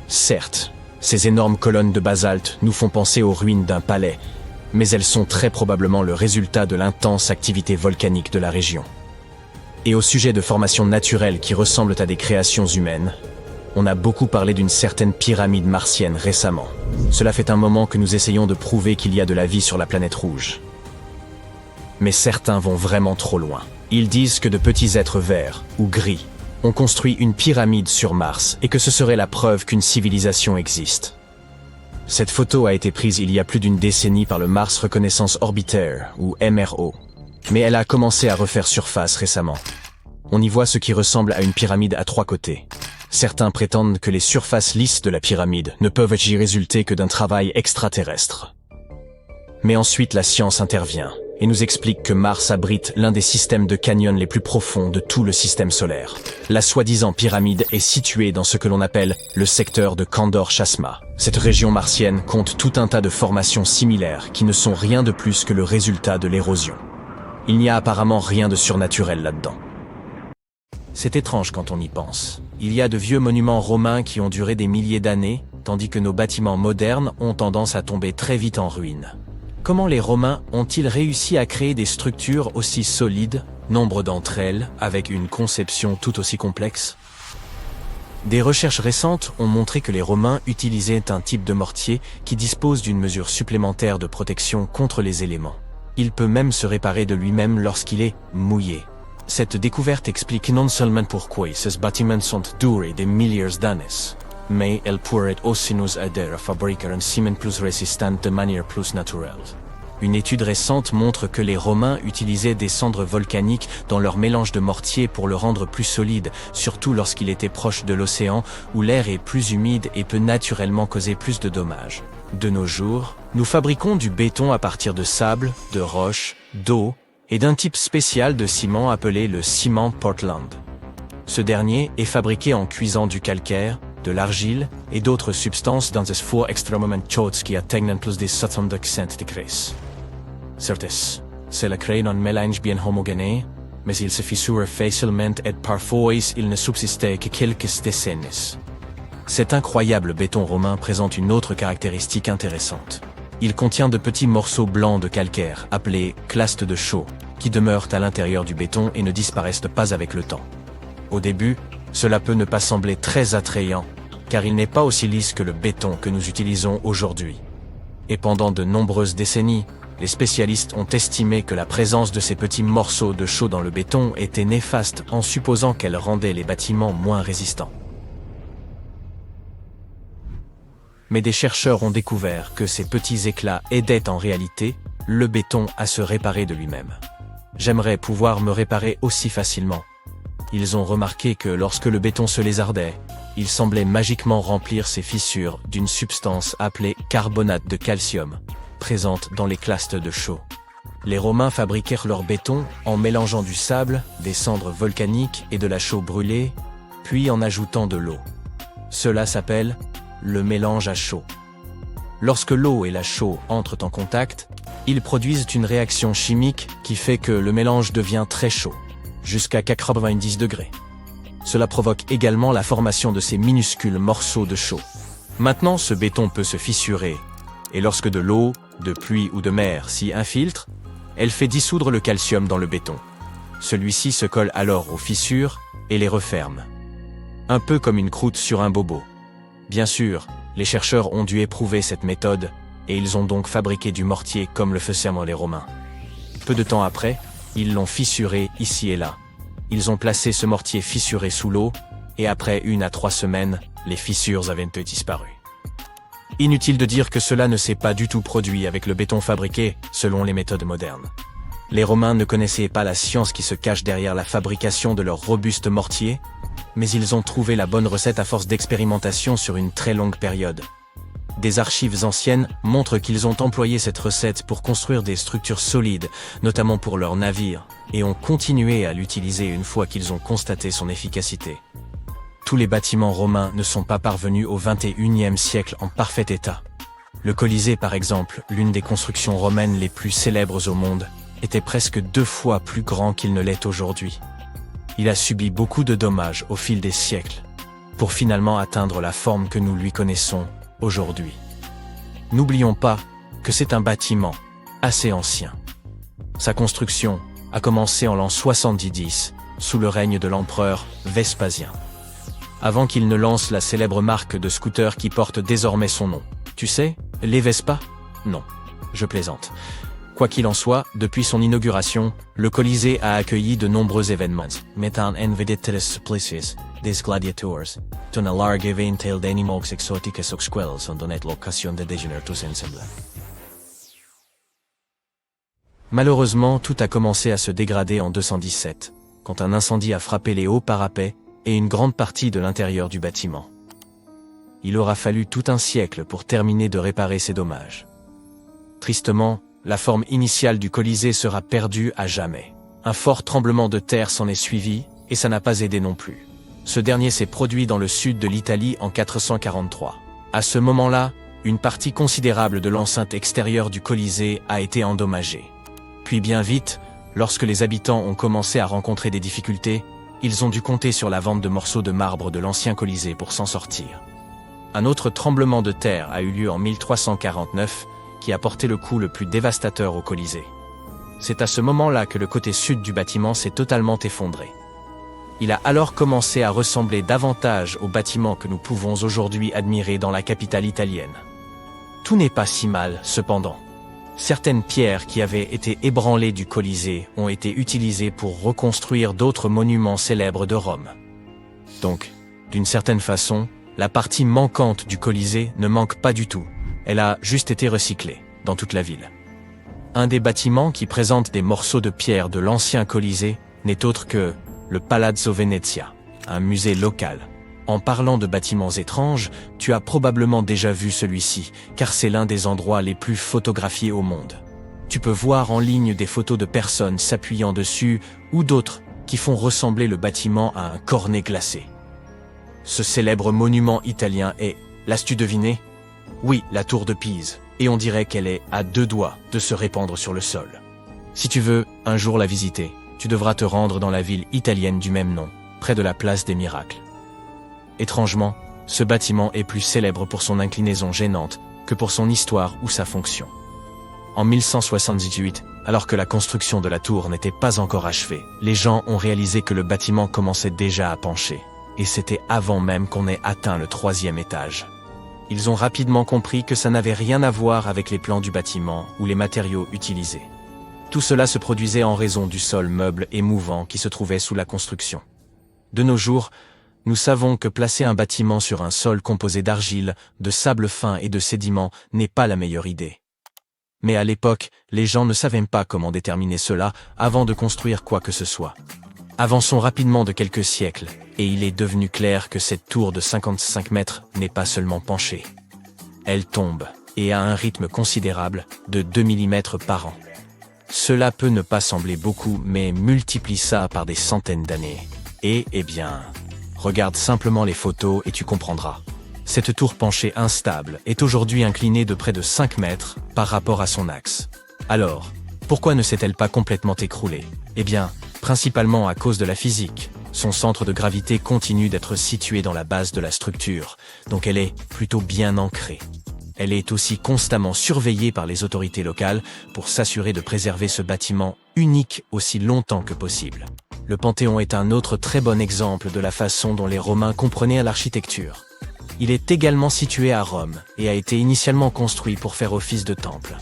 Certes, ces énormes colonnes de basalte nous font penser aux ruines d'un palais, mais elles sont très probablement le résultat de l'intense activité volcanique de la région. Et au sujet de formations naturelles qui ressemblent à des créations humaines, on a beaucoup parlé d'une certaine pyramide martienne récemment. Cela fait un moment que nous essayons de prouver qu'il y a de la vie sur la planète rouge. Mais certains vont vraiment trop loin. Ils disent que de petits êtres verts ou gris ont construit une pyramide sur Mars et que ce serait la preuve qu'une civilisation existe. Cette photo a été prise il y a plus d'une décennie par le Mars Reconnaissance Orbiter, ou MRO. Mais elle a commencé à refaire surface récemment. On y voit ce qui ressemble à une pyramide à 3 côtés. Certains prétendent que les surfaces lisses de la pyramide ne peuvent y résulter que d'un travail extraterrestre. Mais ensuite la science intervient et nous explique que Mars abrite l'un des systèmes de canyons les plus profonds de tout le système solaire. La soi-disant pyramide est située dans ce que l'on appelle le secteur de Kandor-Chasma. Cette région martienne compte tout un tas de formations similaires qui ne sont rien de plus que le résultat de l'érosion. Il n'y a apparemment rien de surnaturel là-dedans. C'est étrange quand on y pense. Il y a de vieux monuments romains qui ont duré des milliers d'années, tandis que nos bâtiments modernes ont tendance à tomber très vite en ruine. Comment les Romains ont-ils réussi à créer des structures aussi solides, nombre d'entre elles avec une conception tout aussi complexe? Des recherches récentes ont montré que les Romains utilisaient un type de mortier qui dispose d'une mesure supplémentaire de protection contre les éléments. Il peut même se réparer de lui-même lorsqu'il est mouillé. Cette découverte explique non seulement pourquoi ces bâtiments sont durés des milliers d'années, mais elle pourrait aussi nous aider à fabriquer un ciment plus résistant de manière plus naturelle. Une étude récente montre que les Romains utilisaient des cendres volcaniques dans leur mélange de mortier pour le rendre plus solide, surtout lorsqu'il était proche de l'océan où l'air est plus humide et peut naturellement causer plus de dommages. De nos jours, nous fabriquons du béton à partir de sable, de roches, d'eau et d'un type spécial de ciment appelé le ciment Portland. Ce dernier est fabriqué en cuisant du calcaire, de l'argile et d'autres substances dans des fours extrêmement chauds qui atteignent plus de 70 degrés. Certes, cela crée un mélange bien homogène, mais il se fissure facilement et parfois il ne subsiste que quelques décennies. Cet incroyable béton romain présente une autre caractéristique intéressante. Il contient de petits morceaux blancs de calcaire, appelés clastes de chaux, qui demeurent à l'intérieur du béton et ne disparaissent pas avec le temps. Au début, cela peut ne pas sembler très attrayant, car il n'est pas aussi lisse que le béton que nous utilisons aujourd'hui. Et pendant de nombreuses décennies, les spécialistes ont estimé que la présence de ces petits morceaux de chaux dans le béton était néfaste en supposant qu'elle rendait les bâtiments moins résistants. Mais des chercheurs ont découvert que ces petits éclats aidaient en réalité le béton à se réparer de lui-même. J'aimerais pouvoir me réparer aussi facilement. Ils ont remarqué que lorsque le béton se lézardait, il semblait magiquement remplir ses fissures d'une substance appelée carbonate de calcium, présente dans les clastes de chaux. Les Romains fabriquèrent leur béton en mélangeant du sable, des cendres volcaniques et de la chaux brûlée, puis en ajoutant de l'eau. Cela s'appelle le mélange à chaud. Lorsque l'eau et la chaux entrent en contact, ils produisent une réaction chimique qui fait que le mélange devient très chaud, jusqu'à 90 degrés. Cela provoque également la formation de ces minuscules morceaux de chaux. Maintenant, ce béton peut se fissurer, et lorsque de l'eau, de pluie ou de mer s'y infiltre, elle fait dissoudre le calcium dans le béton. Celui-ci se colle alors aux fissures et les referme. Un peu comme une croûte sur un bobo. Bien sûr, les chercheurs ont dû éprouver cette méthode, et ils ont donc fabriqué du mortier comme le faisaient les Romains. Peu de temps après, ils l'ont fissuré ici et là. Ils ont placé ce mortier fissuré sous l'eau, et après 1 à 3 semaines, les fissures avaient disparu. Inutile de dire que cela ne s'est pas du tout produit avec le béton fabriqué selon les méthodes modernes. Les Romains ne connaissaient pas la science qui se cache derrière la fabrication de leurs robustes mortiers, mais ils ont trouvé la bonne recette à force d'expérimentation sur une très longue période. Des archives anciennes montrent qu'ils ont employé cette recette pour construire des structures solides, notamment pour leurs navires, et ont continué à l'utiliser une fois qu'ils ont constaté son efficacité. Tous les bâtiments romains ne sont pas parvenus au XXIe siècle en parfait état. Le Colisée, par exemple, l'une des constructions romaines les plus célèbres au monde, était presque 2 fois plus grand qu'il ne l'est aujourd'hui. Il a subi beaucoup de dommages au fil des siècles, pour finalement atteindre la forme que nous lui connaissons aujourd'hui. N'oublions pas que c'est un bâtiment assez ancien. Sa construction a commencé en l'an 70 sous le règne de l'empereur Vespasien, avant qu'il ne lance la célèbre marque de scooter qui porte désormais son nom. Tu sais, les Vespa? Non, je plaisante. Quoi qu'il en soit, depuis son inauguration, le Colisée a accueilli de nombreux événements, mettant en vedette les supplices des gladiators, una larga ventail d'animaux exotiques aux quels ont donné l'occasion de déjeuner tous ensemble. Malheureusement, tout a commencé à se dégrader en 217, quand un incendie a frappé les hauts parapets et une grande partie de l'intérieur du bâtiment. Il aura fallu tout un siècle pour terminer de réparer ces dommages. Tristement, la forme initiale du Colisée sera perdue à jamais. Un fort tremblement de terre s'en est suivi, et ça n'a pas aidé non plus. Ce dernier s'est produit dans le sud de l'Italie en 443. À ce moment-là, une partie considérable de l'enceinte extérieure du Colisée a été endommagée. Puis bien vite, lorsque les habitants ont commencé à rencontrer des difficultés, ils ont dû compter sur la vente de morceaux de marbre de l'ancien Colisée pour s'en sortir. Un autre tremblement de terre a eu lieu en 1349, qui a porté le coup le plus dévastateur au Colisée. C'est à ce moment-là que le côté sud du bâtiment s'est totalement effondré. Il a alors commencé à ressembler davantage au bâtiment que nous pouvons aujourd'hui admirer dans la capitale italienne. Tout n'est pas si mal, cependant. Certaines pierres qui avaient été ébranlées du Colisée ont été utilisées pour reconstruire d'autres monuments célèbres de Rome. Donc, d'une certaine façon, la partie manquante du Colisée ne manque pas du tout. Elle a juste été recyclée, dans toute la ville. Un des bâtiments qui présente des morceaux de pierre de l'ancien Colisée n'est autre que le Palazzo Venezia, un musée local. En parlant de bâtiments étranges, tu as probablement déjà vu celui-ci, car c'est l'un des endroits les plus photographiés au monde. Tu peux voir en ligne des photos de personnes s'appuyant dessus, ou d'autres qui font ressembler le bâtiment à un cornet glacé. Ce célèbre monument italien est, l'as-tu deviné? Oui, la tour de Pise, et on dirait qu'elle est à 2 doigts de se répandre sur le sol. Si tu veux un jour la visiter, tu devras te rendre dans la ville italienne du même nom, près de la place des Miracles. Étrangement, ce bâtiment est plus célèbre pour son inclinaison gênante que pour son histoire ou sa fonction. En 1178, alors que la construction de la tour n'était pas encore achevée, les gens ont réalisé que le bâtiment commençait déjà à pencher, et c'était avant même qu'on ait atteint le 3e étage. Ils ont rapidement compris que ça n'avait rien à voir avec les plans du bâtiment ou les matériaux utilisés. Tout cela se produisait en raison du sol meuble et mouvant qui se trouvait sous la construction. De nos jours, nous savons que placer un bâtiment sur un sol composé d'argile, de sable fin et de sédiments n'est pas la meilleure idée. Mais à l'époque, les gens ne savaient pas comment déterminer cela avant de construire quoi que ce soit. Avançons rapidement de quelques siècles, et il est devenu clair que cette tour de 55 mètres n'est pas seulement penchée. Elle tombe, et à un rythme considérable, de 2 mm par an. Cela peut ne pas sembler beaucoup, mais multiplie ça par des centaines d'années. Et, eh bien, regarde simplement les photos et tu comprendras. Cette tour penchée instable est aujourd'hui inclinée de près de 5 mètres par rapport à son axe. Alors, pourquoi ne s'est-elle pas complètement écroulée? Eh bien, principalement à cause de la physique. Son centre de gravité continue d'être situé dans la base de la structure, donc elle est plutôt bien ancrée. Elle est aussi constamment surveillée par les autorités locales pour s'assurer de préserver ce bâtiment unique aussi longtemps que possible. Le Panthéon est un autre très bon exemple de la façon dont les Romains comprenaient l'architecture. Il est également situé à Rome et a été initialement construit pour faire office de temple.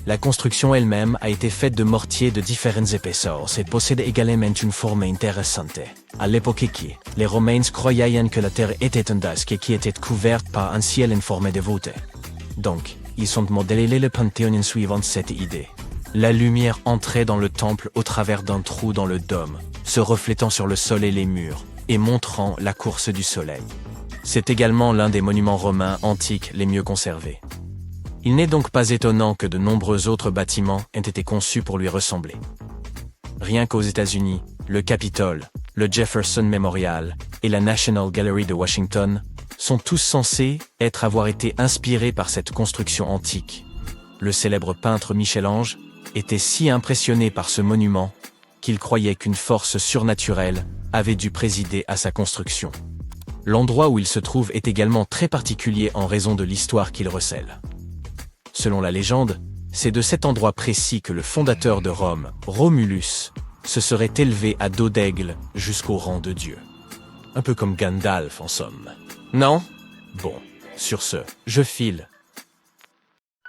La construction elle-même a été faite de mortiers de différentes épaisseurs et possède également une forme intéressante. À l'époque, les Romains croyaient que la terre était un disque qui était couverte par un ciel en forme de voûte. Donc, ils ont modélé le Panthéon en suivant cette idée. La lumière entrait dans le temple au travers d'un trou dans le dôme, se reflétant sur le sol et les murs, et montrant la course du soleil. C'est également l'un des monuments romains antiques les mieux conservés. Il n'est donc pas étonnant que de nombreux autres bâtiments aient été conçus pour lui ressembler. Rien qu'aux États-Unis, le Capitole, le Jefferson Memorial et la National Gallery de Washington sont tous censés avoir été inspirés par cette construction antique. Le célèbre peintre Michel-Ange était si impressionné par ce monument qu'il croyait qu'une force surnaturelle avait dû présider à sa construction. L'endroit où il se trouve est également très particulier en raison de l'histoire qu'il recèle. Selon la légende, c'est de cet endroit précis que le fondateur de Rome, Romulus, se serait élevé à dos d'aigle jusqu'au rang de Dieu. Un peu comme Gandalf en somme. Non? Bon, sur ce, je file.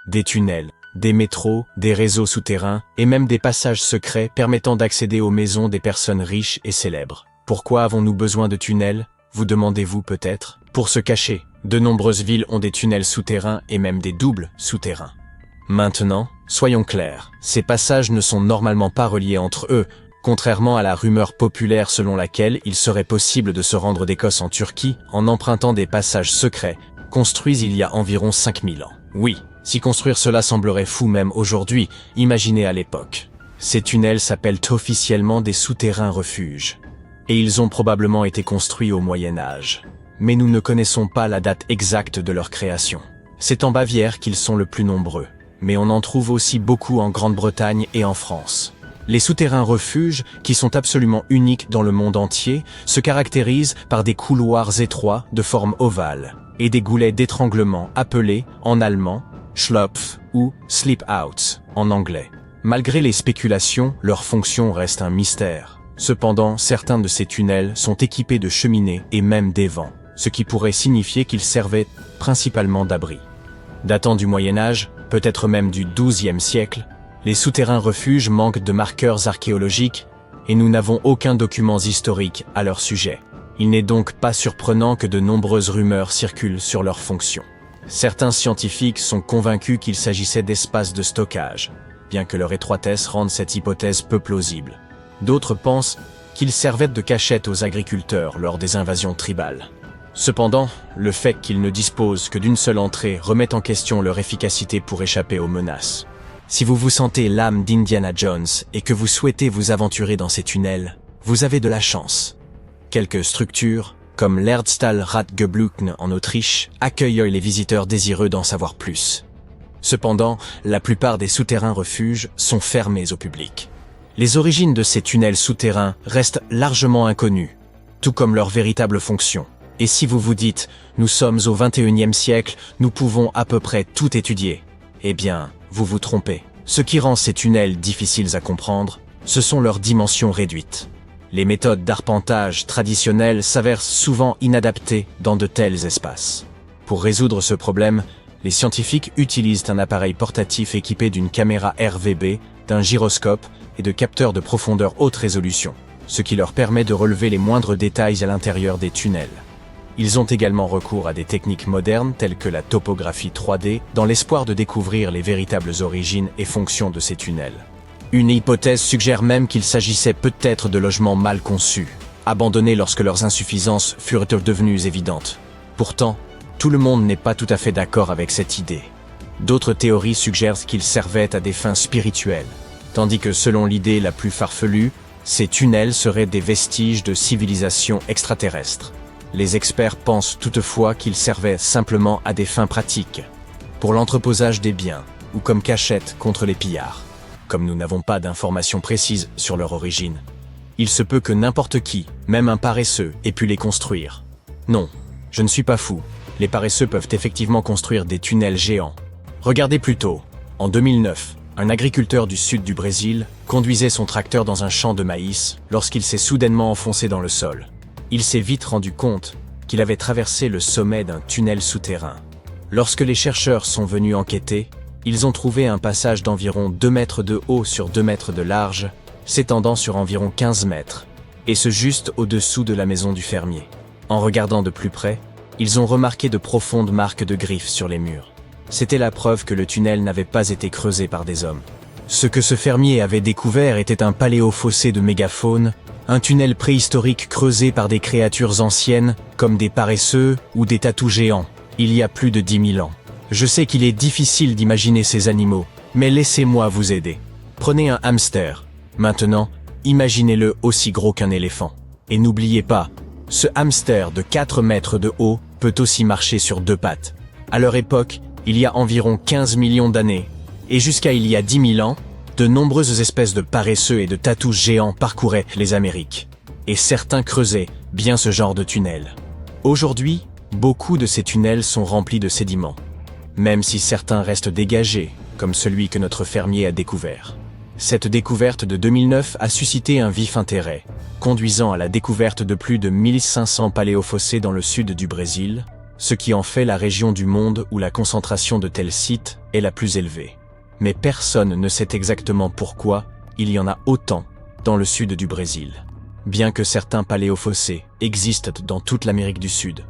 Des tunnels, des métros, des réseaux souterrains et même des passages secrets permettant d'accéder aux maisons des personnes riches et célèbres. Pourquoi avons-nous besoin de tunnels? Vous demandez-vous peut-être? Pour se cacher. De nombreuses villes ont des tunnels souterrains et même des doubles souterrains. Maintenant, soyons clairs, ces passages ne sont normalement pas reliés entre eux, contrairement à la rumeur populaire selon laquelle il serait possible de se rendre d'Écosse en Turquie en empruntant des passages secrets construits il y a environ 5000 ans. Oui, si construire cela semblerait fou même aujourd'hui, imaginez à l'époque. Ces tunnels s'appellent officiellement des souterrains refuges. Et ils ont probablement été construits au Moyen-Âge. Mais nous ne connaissons pas la date exacte de leur création. C'est en Bavière qu'ils sont le plus nombreux, mais on en trouve aussi beaucoup en Grande-Bretagne et en France. Les souterrains refuges, qui sont absolument uniques dans le monde entier, se caractérisent par des couloirs étroits de forme ovale et des goulets d'étranglement appelés, en allemand, Schlupf ou Sleep-Out en anglais. Malgré les spéculations, leur fonction reste un mystère. Cependant, certains de ces tunnels sont équipés de cheminées et même d'évents, ce qui pourrait signifier qu'ils servaient principalement d'abri. Datant du Moyen-Âge, peut-être même du XIIe siècle, les souterrains refuges manquent de marqueurs archéologiques et nous n'avons aucun document historique à leur sujet. Il n'est donc pas surprenant que de nombreuses rumeurs circulent sur leur fonction. Certains scientifiques sont convaincus qu'il s'agissait d'espaces de stockage, bien que leur étroitesse rende cette hypothèse peu plausible. D'autres pensent qu'ils servaient de cachette aux agriculteurs lors des invasions tribales. Cependant, le fait qu'ils ne disposent que d'une seule entrée remet en question leur efficacité pour échapper aux menaces. Si vous vous sentez l'âme d'Indiana Jones et que vous souhaitez vous aventurer dans ces tunnels, vous avez de la chance. Quelques structures, comme l'Erdstahlratgeblücken en Autriche, accueillent les visiteurs désireux d'en savoir plus. Cependant, la plupart des souterrains refuges sont fermés au public. Les origines de ces tunnels souterrains restent largement inconnues, tout comme leur véritable fonction. Et si vous vous dites « nous sommes au XXIe siècle, nous pouvons à peu près tout étudier », eh bien, vous vous trompez. Ce qui rend ces tunnels difficiles à comprendre, ce sont leurs dimensions réduites. Les méthodes d'arpentage traditionnelles s'avèrent souvent inadaptées dans de tels espaces. Pour résoudre ce problème, les scientifiques utilisent un appareil portatif équipé d'une caméra RVB, d'un gyroscope et de capteurs de profondeur haute résolution, ce qui leur permet de relever les moindres détails à l'intérieur des tunnels. Ils ont également recours à des techniques modernes telles que la topographie 3D dans l'espoir de découvrir les véritables origines et fonctions de ces tunnels. Une hypothèse suggère même qu'il s'agissait peut-être de logements mal conçus, abandonnés lorsque leurs insuffisances furent devenues évidentes. Pourtant, tout le monde n'est pas tout à fait d'accord avec cette idée. D'autres théories suggèrent qu'ils servaient à des fins spirituelles, tandis que selon l'idée la plus farfelue, ces tunnels seraient des vestiges de civilisation extraterrestre. Les experts pensent toutefois qu'ils servaient simplement à des fins pratiques, pour l'entreposage des biens ou comme cachette contre les pillards. Comme nous n'avons pas d'informations précises sur leur origine, il se peut que n'importe qui, même un paresseux, ait pu les construire. Non, je ne suis pas fou, les paresseux peuvent effectivement construire des tunnels géants. Regardez plutôt, en 2009, un agriculteur du sud du Brésil conduisait son tracteur dans un champ de maïs lorsqu'il s'est soudainement enfoncé dans le sol. Il s'est vite rendu compte qu'il avait traversé le sommet d'un tunnel souterrain. Lorsque les chercheurs sont venus enquêter, ils ont trouvé un passage d'environ 2 mètres de haut sur 2 mètres de large, s'étendant sur environ 15 mètres, et ce juste au-dessous de la maison du fermier. En regardant de plus près, ils ont remarqué de profondes marques de griffes sur les murs. C'était la preuve que le tunnel n'avait pas été creusé par des hommes. Ce que ce fermier avait découvert était un paléofossé de mégafaune, un tunnel préhistorique creusé par des créatures anciennes, comme des paresseux ou des tatous géants, il y a plus de 10 000 ans. Je sais qu'il est difficile d'imaginer ces animaux, mais laissez-moi vous aider. Prenez un hamster. Maintenant, imaginez-le aussi gros qu'un éléphant. Et n'oubliez pas, ce hamster de 4 mètres de haut peut aussi marcher sur 2 pattes. À leur époque, il y a environ 15 millions d'années, et jusqu'à il y a 10 000 ans, de nombreuses espèces de paresseux et de tatous géants parcouraient les Amériques. Et certains creusaient bien ce genre de tunnel. Aujourd'hui, beaucoup de ces tunnels sont remplis de sédiments, même si certains restent dégagés, comme celui que notre fermier a découvert. Cette découverte de 2009 a suscité un vif intérêt, conduisant à la découverte de plus de 1500 paléofossés dans le sud du Brésil, ce qui en fait la région du monde où la concentration de tels sites est la plus élevée. Mais personne ne sait exactement pourquoi il y en a autant dans le sud du Brésil. Bien que certains paléofossés existent dans toute l'Amérique du Sud,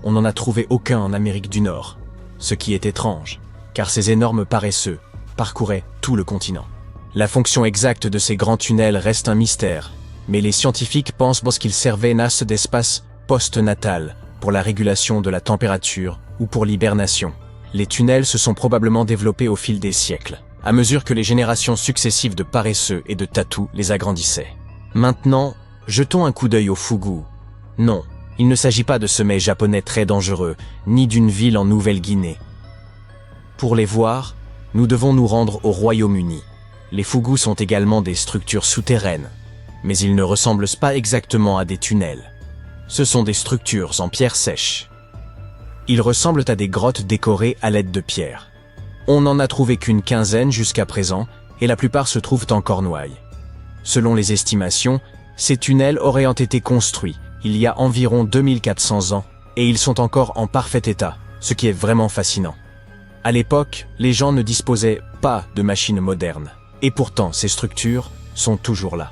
on n'en a trouvé aucun en Amérique du Nord, ce qui est étrange, car ces énormes paresseux parcouraient tout le continent. La fonction exacte de ces grands tunnels reste un mystère, mais les scientifiques pensent qu'ils servaient d'espace post-natal pour la régulation de la température ou pour l'hibernation. Les tunnels se sont probablement développés au fil des siècles, à mesure que les générations successives de paresseux et de tatous les agrandissaient. Maintenant, jetons un coup d'œil au Fougou. Non, il ne s'agit pas de ce mets japonais très dangereux, ni d'une ville en Nouvelle-Guinée. Pour les voir, nous devons nous rendre au Royaume-Uni. Les Fougous sont également des structures souterraines, mais ils ne ressemblent pas exactement à des tunnels. Ce sont des structures en pierre sèche. Ils ressemblent à des grottes décorées à l'aide de pierres. On n'en a trouvé qu'une quinzaine jusqu'à présent, et la plupart se trouvent en Cornouailles. Selon les estimations, ces tunnels auraient été construits il y a environ 2400 ans, et ils sont encore en parfait état, ce qui est vraiment fascinant. À l'époque, les gens ne disposaient pas de machines modernes, et pourtant ces structures sont toujours là.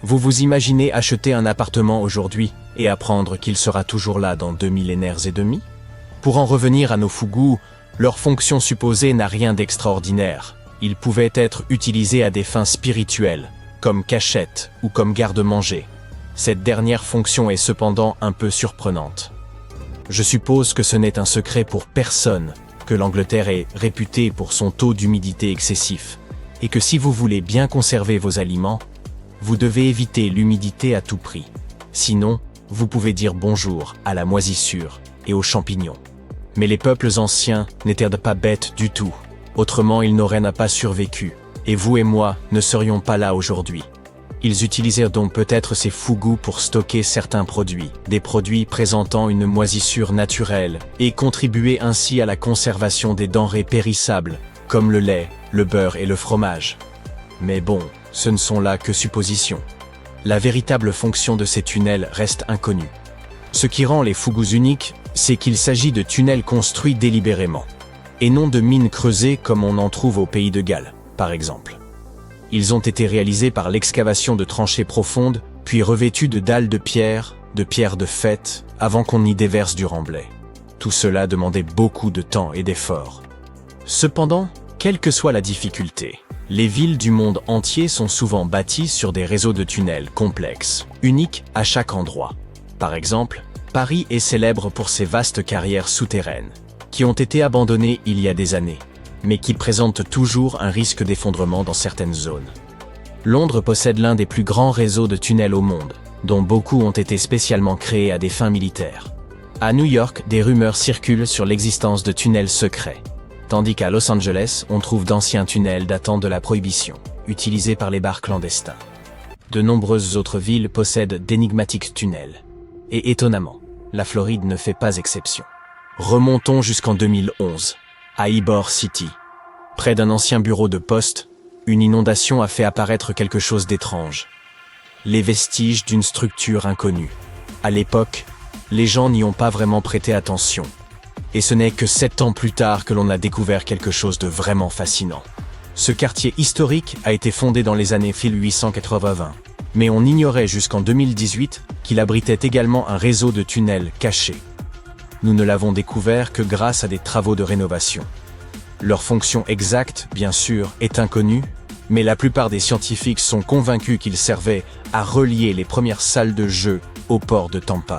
Vous vous imaginez acheter un appartement aujourd'hui et apprendre qu'il sera toujours là dans 2 millénaires et demi? Pour en revenir à nos Fougous, leur fonction supposée n'a rien d'extraordinaire. Ils pouvaient être utilisés à des fins spirituelles, comme cachette ou comme garde-manger. Cette dernière fonction est cependant un peu surprenante. Je suppose que ce n'est un secret pour personne que l'Angleterre est réputée pour son taux d'humidité excessif, et que si vous voulez bien conserver vos aliments, vous devez éviter l'humidité à tout prix. Sinon, vous pouvez dire bonjour à la moisissure et aux champignons. Mais les peuples anciens n'étaient pas bêtes du tout, autrement ils n'auraient pas survécu, et vous et moi ne serions pas là aujourd'hui. Ils utilisèrent donc peut-être ces Fougous pour stocker certains produits, des produits présentant une moisissure naturelle, et contribuer ainsi à la conservation des denrées périssables, comme le lait, le beurre et le fromage. Mais bon, ce ne sont là que suppositions. La véritable fonction de ces tunnels reste inconnue. Ce qui rend les Fougous uniques, c'est qu'il s'agit de tunnels construits délibérément, et non de mines creusées comme on en trouve au pays de Galles, par exemple. Ils ont été réalisés par l'excavation de tranchées profondes, puis revêtus de dalles de pierre de fête, avant qu'on y déverse du remblai. Tout cela demandait beaucoup de temps et d'efforts. Cependant, quelle que soit la difficulté, les villes du monde entier sont souvent bâties sur des réseaux de tunnels complexes, uniques à chaque endroit. Par exemple, Paris est célèbre pour ses vastes carrières souterraines, qui ont été abandonnées il y a des années, mais qui présentent toujours un risque d'effondrement dans certaines zones. Londres possède l'un des plus grands réseaux de tunnels au monde, dont beaucoup ont été spécialement créés à des fins militaires. À New York, des rumeurs circulent sur l'existence de tunnels secrets, tandis qu'à Los Angeles, on trouve d'anciens tunnels datant de la Prohibition, utilisés par les bars clandestins. De nombreuses autres villes possèdent d'énigmatiques tunnels. Et étonnamment, la Floride ne fait pas exception. Remontons jusqu'en 2011, à Ybor City. Près d'un ancien bureau de poste, une inondation a fait apparaître quelque chose d'étrange. Les vestiges d'une structure inconnue. À l'époque, les gens n'y ont pas vraiment prêté attention. Et ce n'est que 7 ans plus tard que l'on a découvert quelque chose de vraiment fascinant. Ce quartier historique a été fondé dans les années 1880, mais on ignorait jusqu'en 2018 qu'il abritait également un réseau de tunnels cachés. Nous ne l'avons découvert que grâce à des travaux de rénovation. Leur fonction exacte, bien sûr, est inconnue, mais la plupart des scientifiques sont convaincus qu'ils servaient à relier les premières salles de jeu au port de Tampa.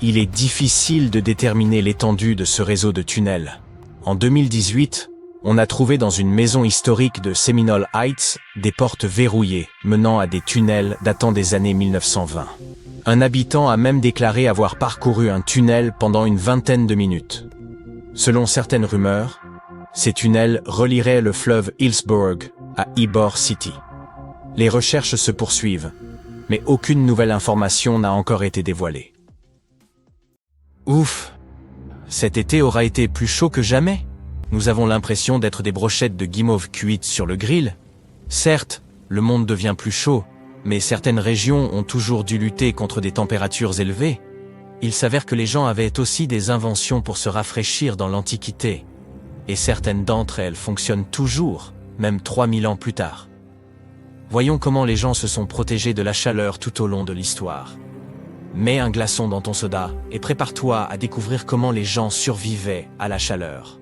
Il est difficile de déterminer l'étendue de ce réseau de tunnels. En 2018, on a trouvé dans une maison historique de Seminole Heights des portes verrouillées menant à des tunnels datant des années 1920. Un habitant a même déclaré avoir parcouru un tunnel pendant une vingtaine de minutes. Selon certaines rumeurs, ces tunnels relieraient le fleuve Hillsborough à Ybor City. Les recherches se poursuivent, mais aucune nouvelle information n'a encore été dévoilée. Ouf! Cet été aura été plus chaud que jamais. Nous avons l'impression d'être des brochettes de guimauve cuites sur le grill. Certes, le monde devient plus chaud, mais certaines régions ont toujours dû lutter contre des températures élevées. Il s'avère que les gens avaient aussi des inventions pour se rafraîchir dans l'Antiquité. Et certaines d'entre elles fonctionnent toujours, même 3000 ans plus tard. Voyons comment les gens se sont protégés de la chaleur tout au long de l'histoire. Mets un glaçon dans ton soda et prépare-toi à découvrir comment les gens survivaient à la chaleur.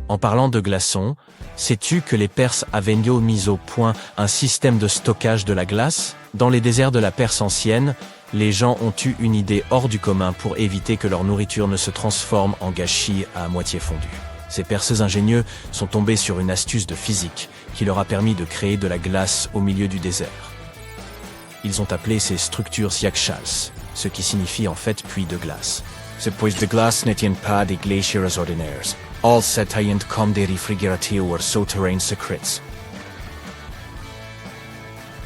En parlant de glaçons, sais-tu que les Perses avaient mis au point un système de stockage de la glace? Dans les déserts de la Perse ancienne, les gens ont eu une idée hors du commun pour éviter que leur nourriture ne se transforme en gâchis à moitié fondu. Ces Perses ingénieux sont tombés sur une astuce de physique qui leur a permis de créer de la glace au milieu du désert. Ils ont appelé ces structures yakshals, ce qui signifie en fait puits de glace. Ces puits de glace n'étaient pas des glaciers ordinaires. All s'étaient comme des réfrigérateurs souterrains secrets.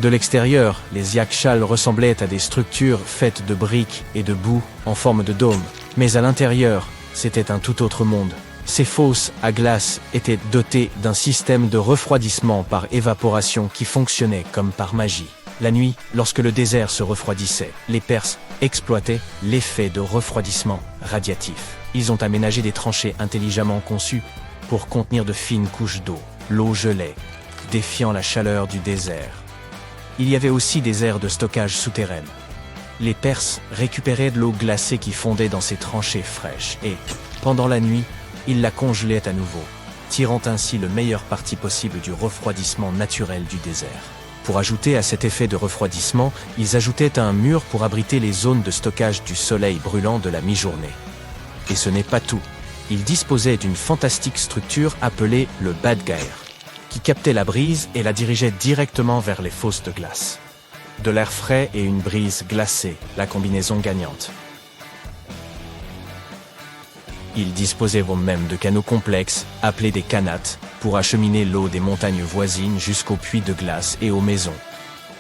De l'extérieur, les yakshals ressemblaient à des structures faites de briques et de boue en forme de dôme. Mais à l'intérieur, c'était un tout autre monde. Ces fosses à glace étaient dotées d'un système de refroidissement par évaporation qui fonctionnait comme par magie. La nuit, lorsque le désert se refroidissait, les Perses exploitaient l'effet de refroidissement radiatif. Ils ont aménagé des tranchées intelligemment conçues pour contenir de fines couches d'eau. L'eau gelait, défiant la chaleur du désert. Il y avait aussi des aires de stockage souterraines. Les Perses récupéraient de l'eau glacée qui fondait dans ces tranchées fraîches et, pendant la nuit, ils la congelaient à nouveau, tirant ainsi le meilleur parti possible du refroidissement naturel du désert. Pour ajouter à cet effet de refroidissement, ils ajoutaient un mur pour abriter les zones de stockage du soleil brûlant de la mi-journée. Et ce n'est pas tout. Ils disposaient d'une fantastique structure appelée le Badgair, qui captait la brise et la dirigeait directement vers les fosses de glace. De l'air frais et une brise glacée, la combinaison gagnante. Ils disposaient même de canaux complexes, appelés des kanates, pour acheminer l'eau des montagnes voisines jusqu'aux puits de glace et aux maisons.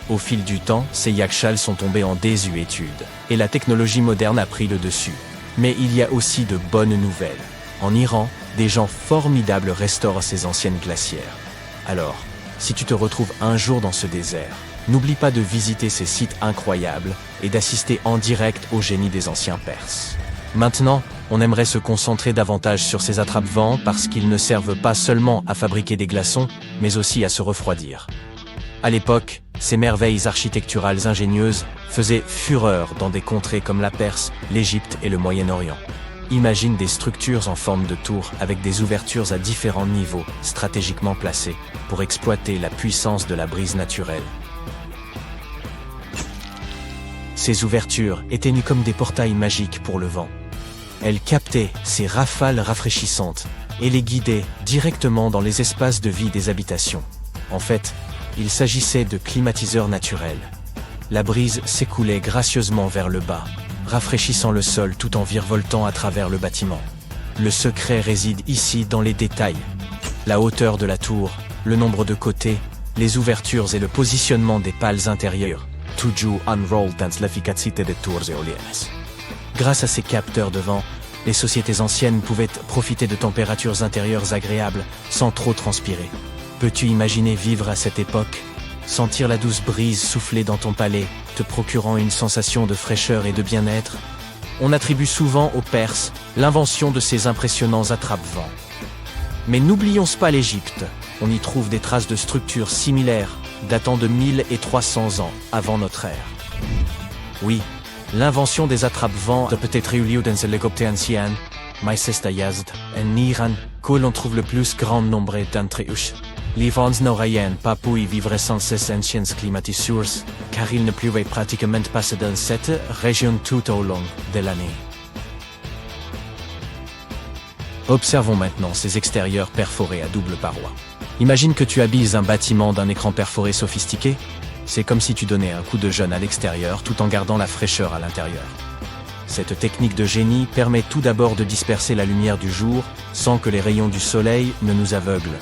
Au fil du temps, ces yakshals sont tombés en désuétude, et la technologie moderne a pris le dessus. Mais il y a aussi de bonnes nouvelles. En Iran, des gens formidables restaurent ces anciennes glacières. Alors, si tu te retrouves un jour dans ce désert, n'oublie pas de visiter ces sites incroyables et d'assister en direct au génie des anciens Perses. Maintenant, on aimerait se concentrer davantage sur ces attrape-vents parce qu'ils ne servent pas seulement à fabriquer des glaçons, mais aussi à se refroidir. À l'époque, ces merveilles architecturales ingénieuses faisaient fureur dans des contrées comme la Perse, l'Égypte et le Moyen-Orient. Imagine des structures en forme de tour avec des ouvertures à différents niveaux, stratégiquement placées, pour exploiter la puissance de la brise naturelle. Ces ouvertures étaient nues comme des portails magiques pour le vent. Elles captaient ces rafales rafraîchissantes et les guidaient directement dans les espaces de vie des habitations. En fait, il s'agissait de climatiseurs naturels. La brise s'écoulait gracieusement vers le bas, rafraîchissant le sol tout en virevoltant à travers le bâtiment. Le secret réside ici dans les détails. La hauteur de la tour, le nombre de côtés, les ouvertures et le positionnement des pales intérieures. Tout joue unrolled dans l'efficacité des tours éoliennes. Grâce à ces capteurs de vent, les sociétés anciennes pouvaient profiter de températures intérieures agréables sans trop transpirer. Peux-tu imaginer vivre à cette époque? Sentir la douce brise souffler dans ton palais, te procurant une sensation de fraîcheur et de bien-être? On attribue souvent aux Perses l'invention de ces impressionnants attrape-vents. Mais n'oublions pas l'Égypte. On y trouve des traces de structures similaires, datant de 1300 ans avant notre ère. Oui, l'invention des attrape-vents peut être eu lieu dans l'Égypte ancienne, mais c'est Yazd, en Iran, que l'on trouve le plus grand nombre d'entre eux. Les vents n'auraient pas pu y vivre sans ces anciennes climatisures, car il ne pleuvait pratiquement pas dans cette région tout au long de l'année. Observons maintenant ces extérieurs perforés à double paroi. Imagine que tu habilles un bâtiment d'un écran perforé sophistiqué. C'est comme si tu donnais un coup de jeune à l'extérieur tout en gardant la fraîcheur à l'intérieur. Cette technique de génie permet tout d'abord de disperser la lumière du jour sans que les rayons du soleil ne nous aveuglent.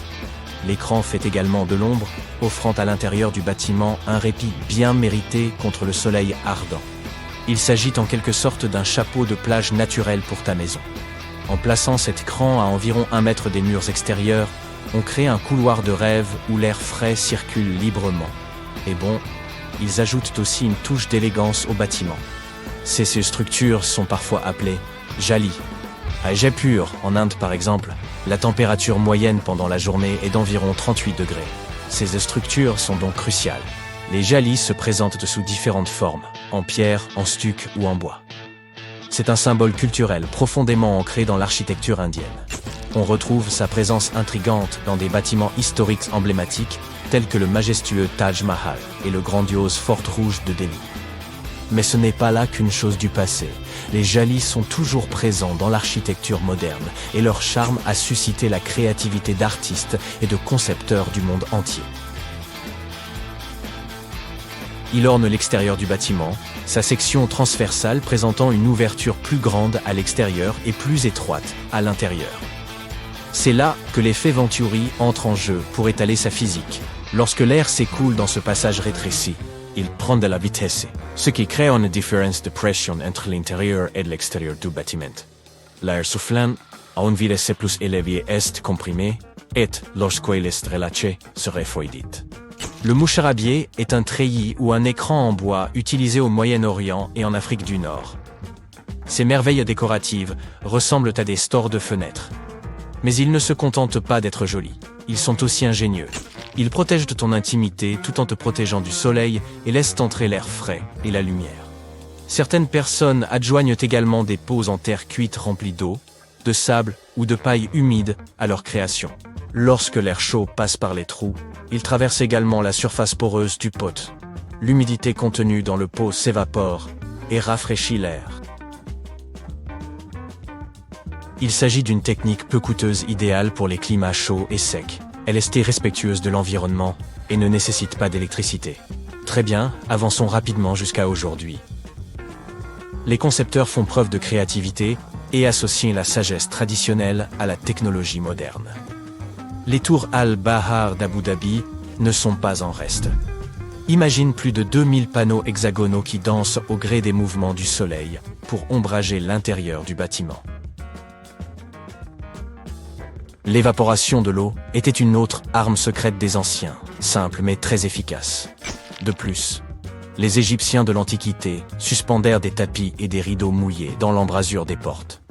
L'écran fait également de l'ombre, offrant à l'intérieur du bâtiment un répit bien mérité contre le soleil ardent. Il s'agit en quelque sorte d'un chapeau de plage naturel pour ta maison. En plaçant cet écran à environ 1 mètre des murs extérieurs, on crée un couloir de rêve où l'air frais circule librement. Et bon, ils ajoutent aussi une touche d'élégance au bâtiment. Ces structures sont parfois appelées jali. À Jaipur, en Inde par exemple, la température moyenne pendant la journée est d'environ 38 degrés. Ces structures sont donc cruciales. Les jalis se présentent sous différentes formes, en pierre, en stuc ou en bois. C'est un symbole culturel profondément ancré dans l'architecture indienne. On retrouve sa présence intrigante dans des bâtiments historiques emblématiques tels que le majestueux Taj Mahal et le grandiose Fort Rouge de Delhi. Mais ce n'est pas là qu'une chose du passé. Les jalis sont toujours présents dans l'architecture moderne et leur charme a suscité la créativité d'artistes et de concepteurs du monde entier. Il orne l'extérieur du bâtiment, sa section transversale présentant une ouverture plus grande à l'extérieur et plus étroite à l'intérieur. C'est là que l'effet Venturi entre en jeu pour étaler sa physique. Lorsque l'air s'écoule dans ce passage rétréci, il prend de la vitesse, ce qui crée une différence de pression entre l'intérieur et l'extérieur du bâtiment. L'air soufflant, à une vitesse plus élevée est comprimé, et, lorsqu'il est relâché, se refroidit. Le moucharabier est un treillis ou un écran en bois utilisé au Moyen-Orient et en Afrique du Nord. Ces merveilles décoratives ressemblent à des stores de fenêtres. Mais ils ne se contentent pas d'être jolis, ils sont aussi ingénieux. Ils protègent de ton intimité tout en te protégeant du soleil et laissent entrer l'air frais et la lumière. Certaines personnes adjoignent également des pots en terre cuite remplis d'eau, de sable ou de paille humide à leur création. Lorsque l'air chaud passe par les trous, il traverse également la surface poreuse du pot. L'humidité contenue dans le pot s'évapore et rafraîchit l'air. Il s'agit d'une technique peu coûteuse idéale pour les climats chauds et secs. Elle est respectueuse de l'environnement et ne nécessite pas d'électricité. Très bien, avançons rapidement jusqu'à aujourd'hui. Les concepteurs font preuve de créativité et associent la sagesse traditionnelle à la technologie moderne. Les tours Al-Bahar d'Abu Dhabi ne sont pas en reste. Imagine plus de 2000 panneaux hexagonaux qui dansent au gré des mouvements du soleil pour ombrager l'intérieur du bâtiment. L'évaporation de l'eau était une autre arme secrète des anciens, simple mais très efficace. De plus, les Égyptiens de l'Antiquité suspendèrent des tapis et des rideaux mouillés dans l'embrasure des portes.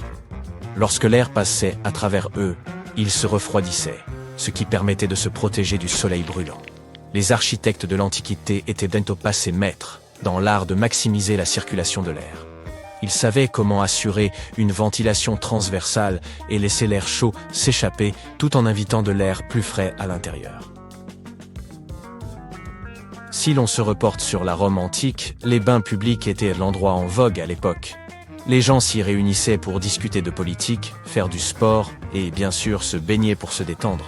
Lorsque l'air passait à travers eux, ils se refroidissaient, ce qui permettait de se protéger du soleil brûlant. Les architectes de l'Antiquité étaient bientôt passés maîtres dans l'art de maximiser la circulation de l'air. Ils savaient comment assurer une ventilation transversale et laisser l'air chaud s'échapper tout en invitant de l'air plus frais à l'intérieur. Si l'on se reporte sur la Rome antique, les bains publics étaient l'endroit en vogue à l'époque. Les gens s'y réunissaient pour discuter de politique, faire du sport et bien sûr se baigner pour se détendre.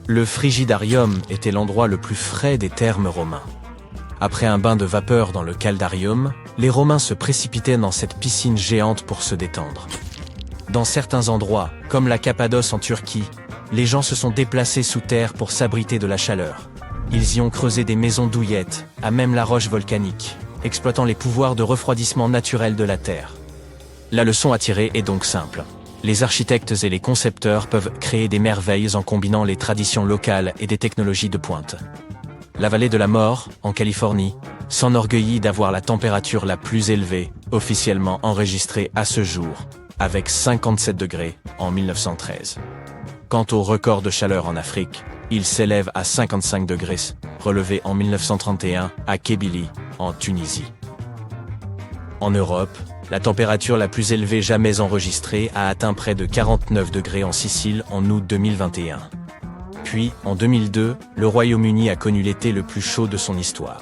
Le frigidarium était l'endroit le plus frais des thermes romains. Après un bain de vapeur dans le caldarium, les Romains se précipitaient dans cette piscine géante pour se détendre. Dans certains endroits, comme la Cappadoce en Turquie, les gens se sont déplacés sous terre pour s'abriter de la chaleur. Ils y ont creusé des maisons douillettes, à même la roche volcanique, exploitant les pouvoirs de refroidissement naturel de la Terre. La leçon à tirer est donc simple. Les architectes et les concepteurs peuvent créer des merveilles en combinant les traditions locales et des technologies de pointe. La vallée de la mort, en Californie, s'enorgueillit d'avoir la température la plus élevée, officiellement enregistrée à ce jour, avec 57 degrés en 1913. Quant au record de chaleur en Afrique, il s'élève à 55 degrés, relevé en 1931 à Kébili, en Tunisie. En Europe, La température la plus élevée jamais enregistrée a atteint près de 49 degrés en Sicile en août 2021. Puis, en 2002, le Royaume-Uni a connu l'été le plus chaud de son histoire.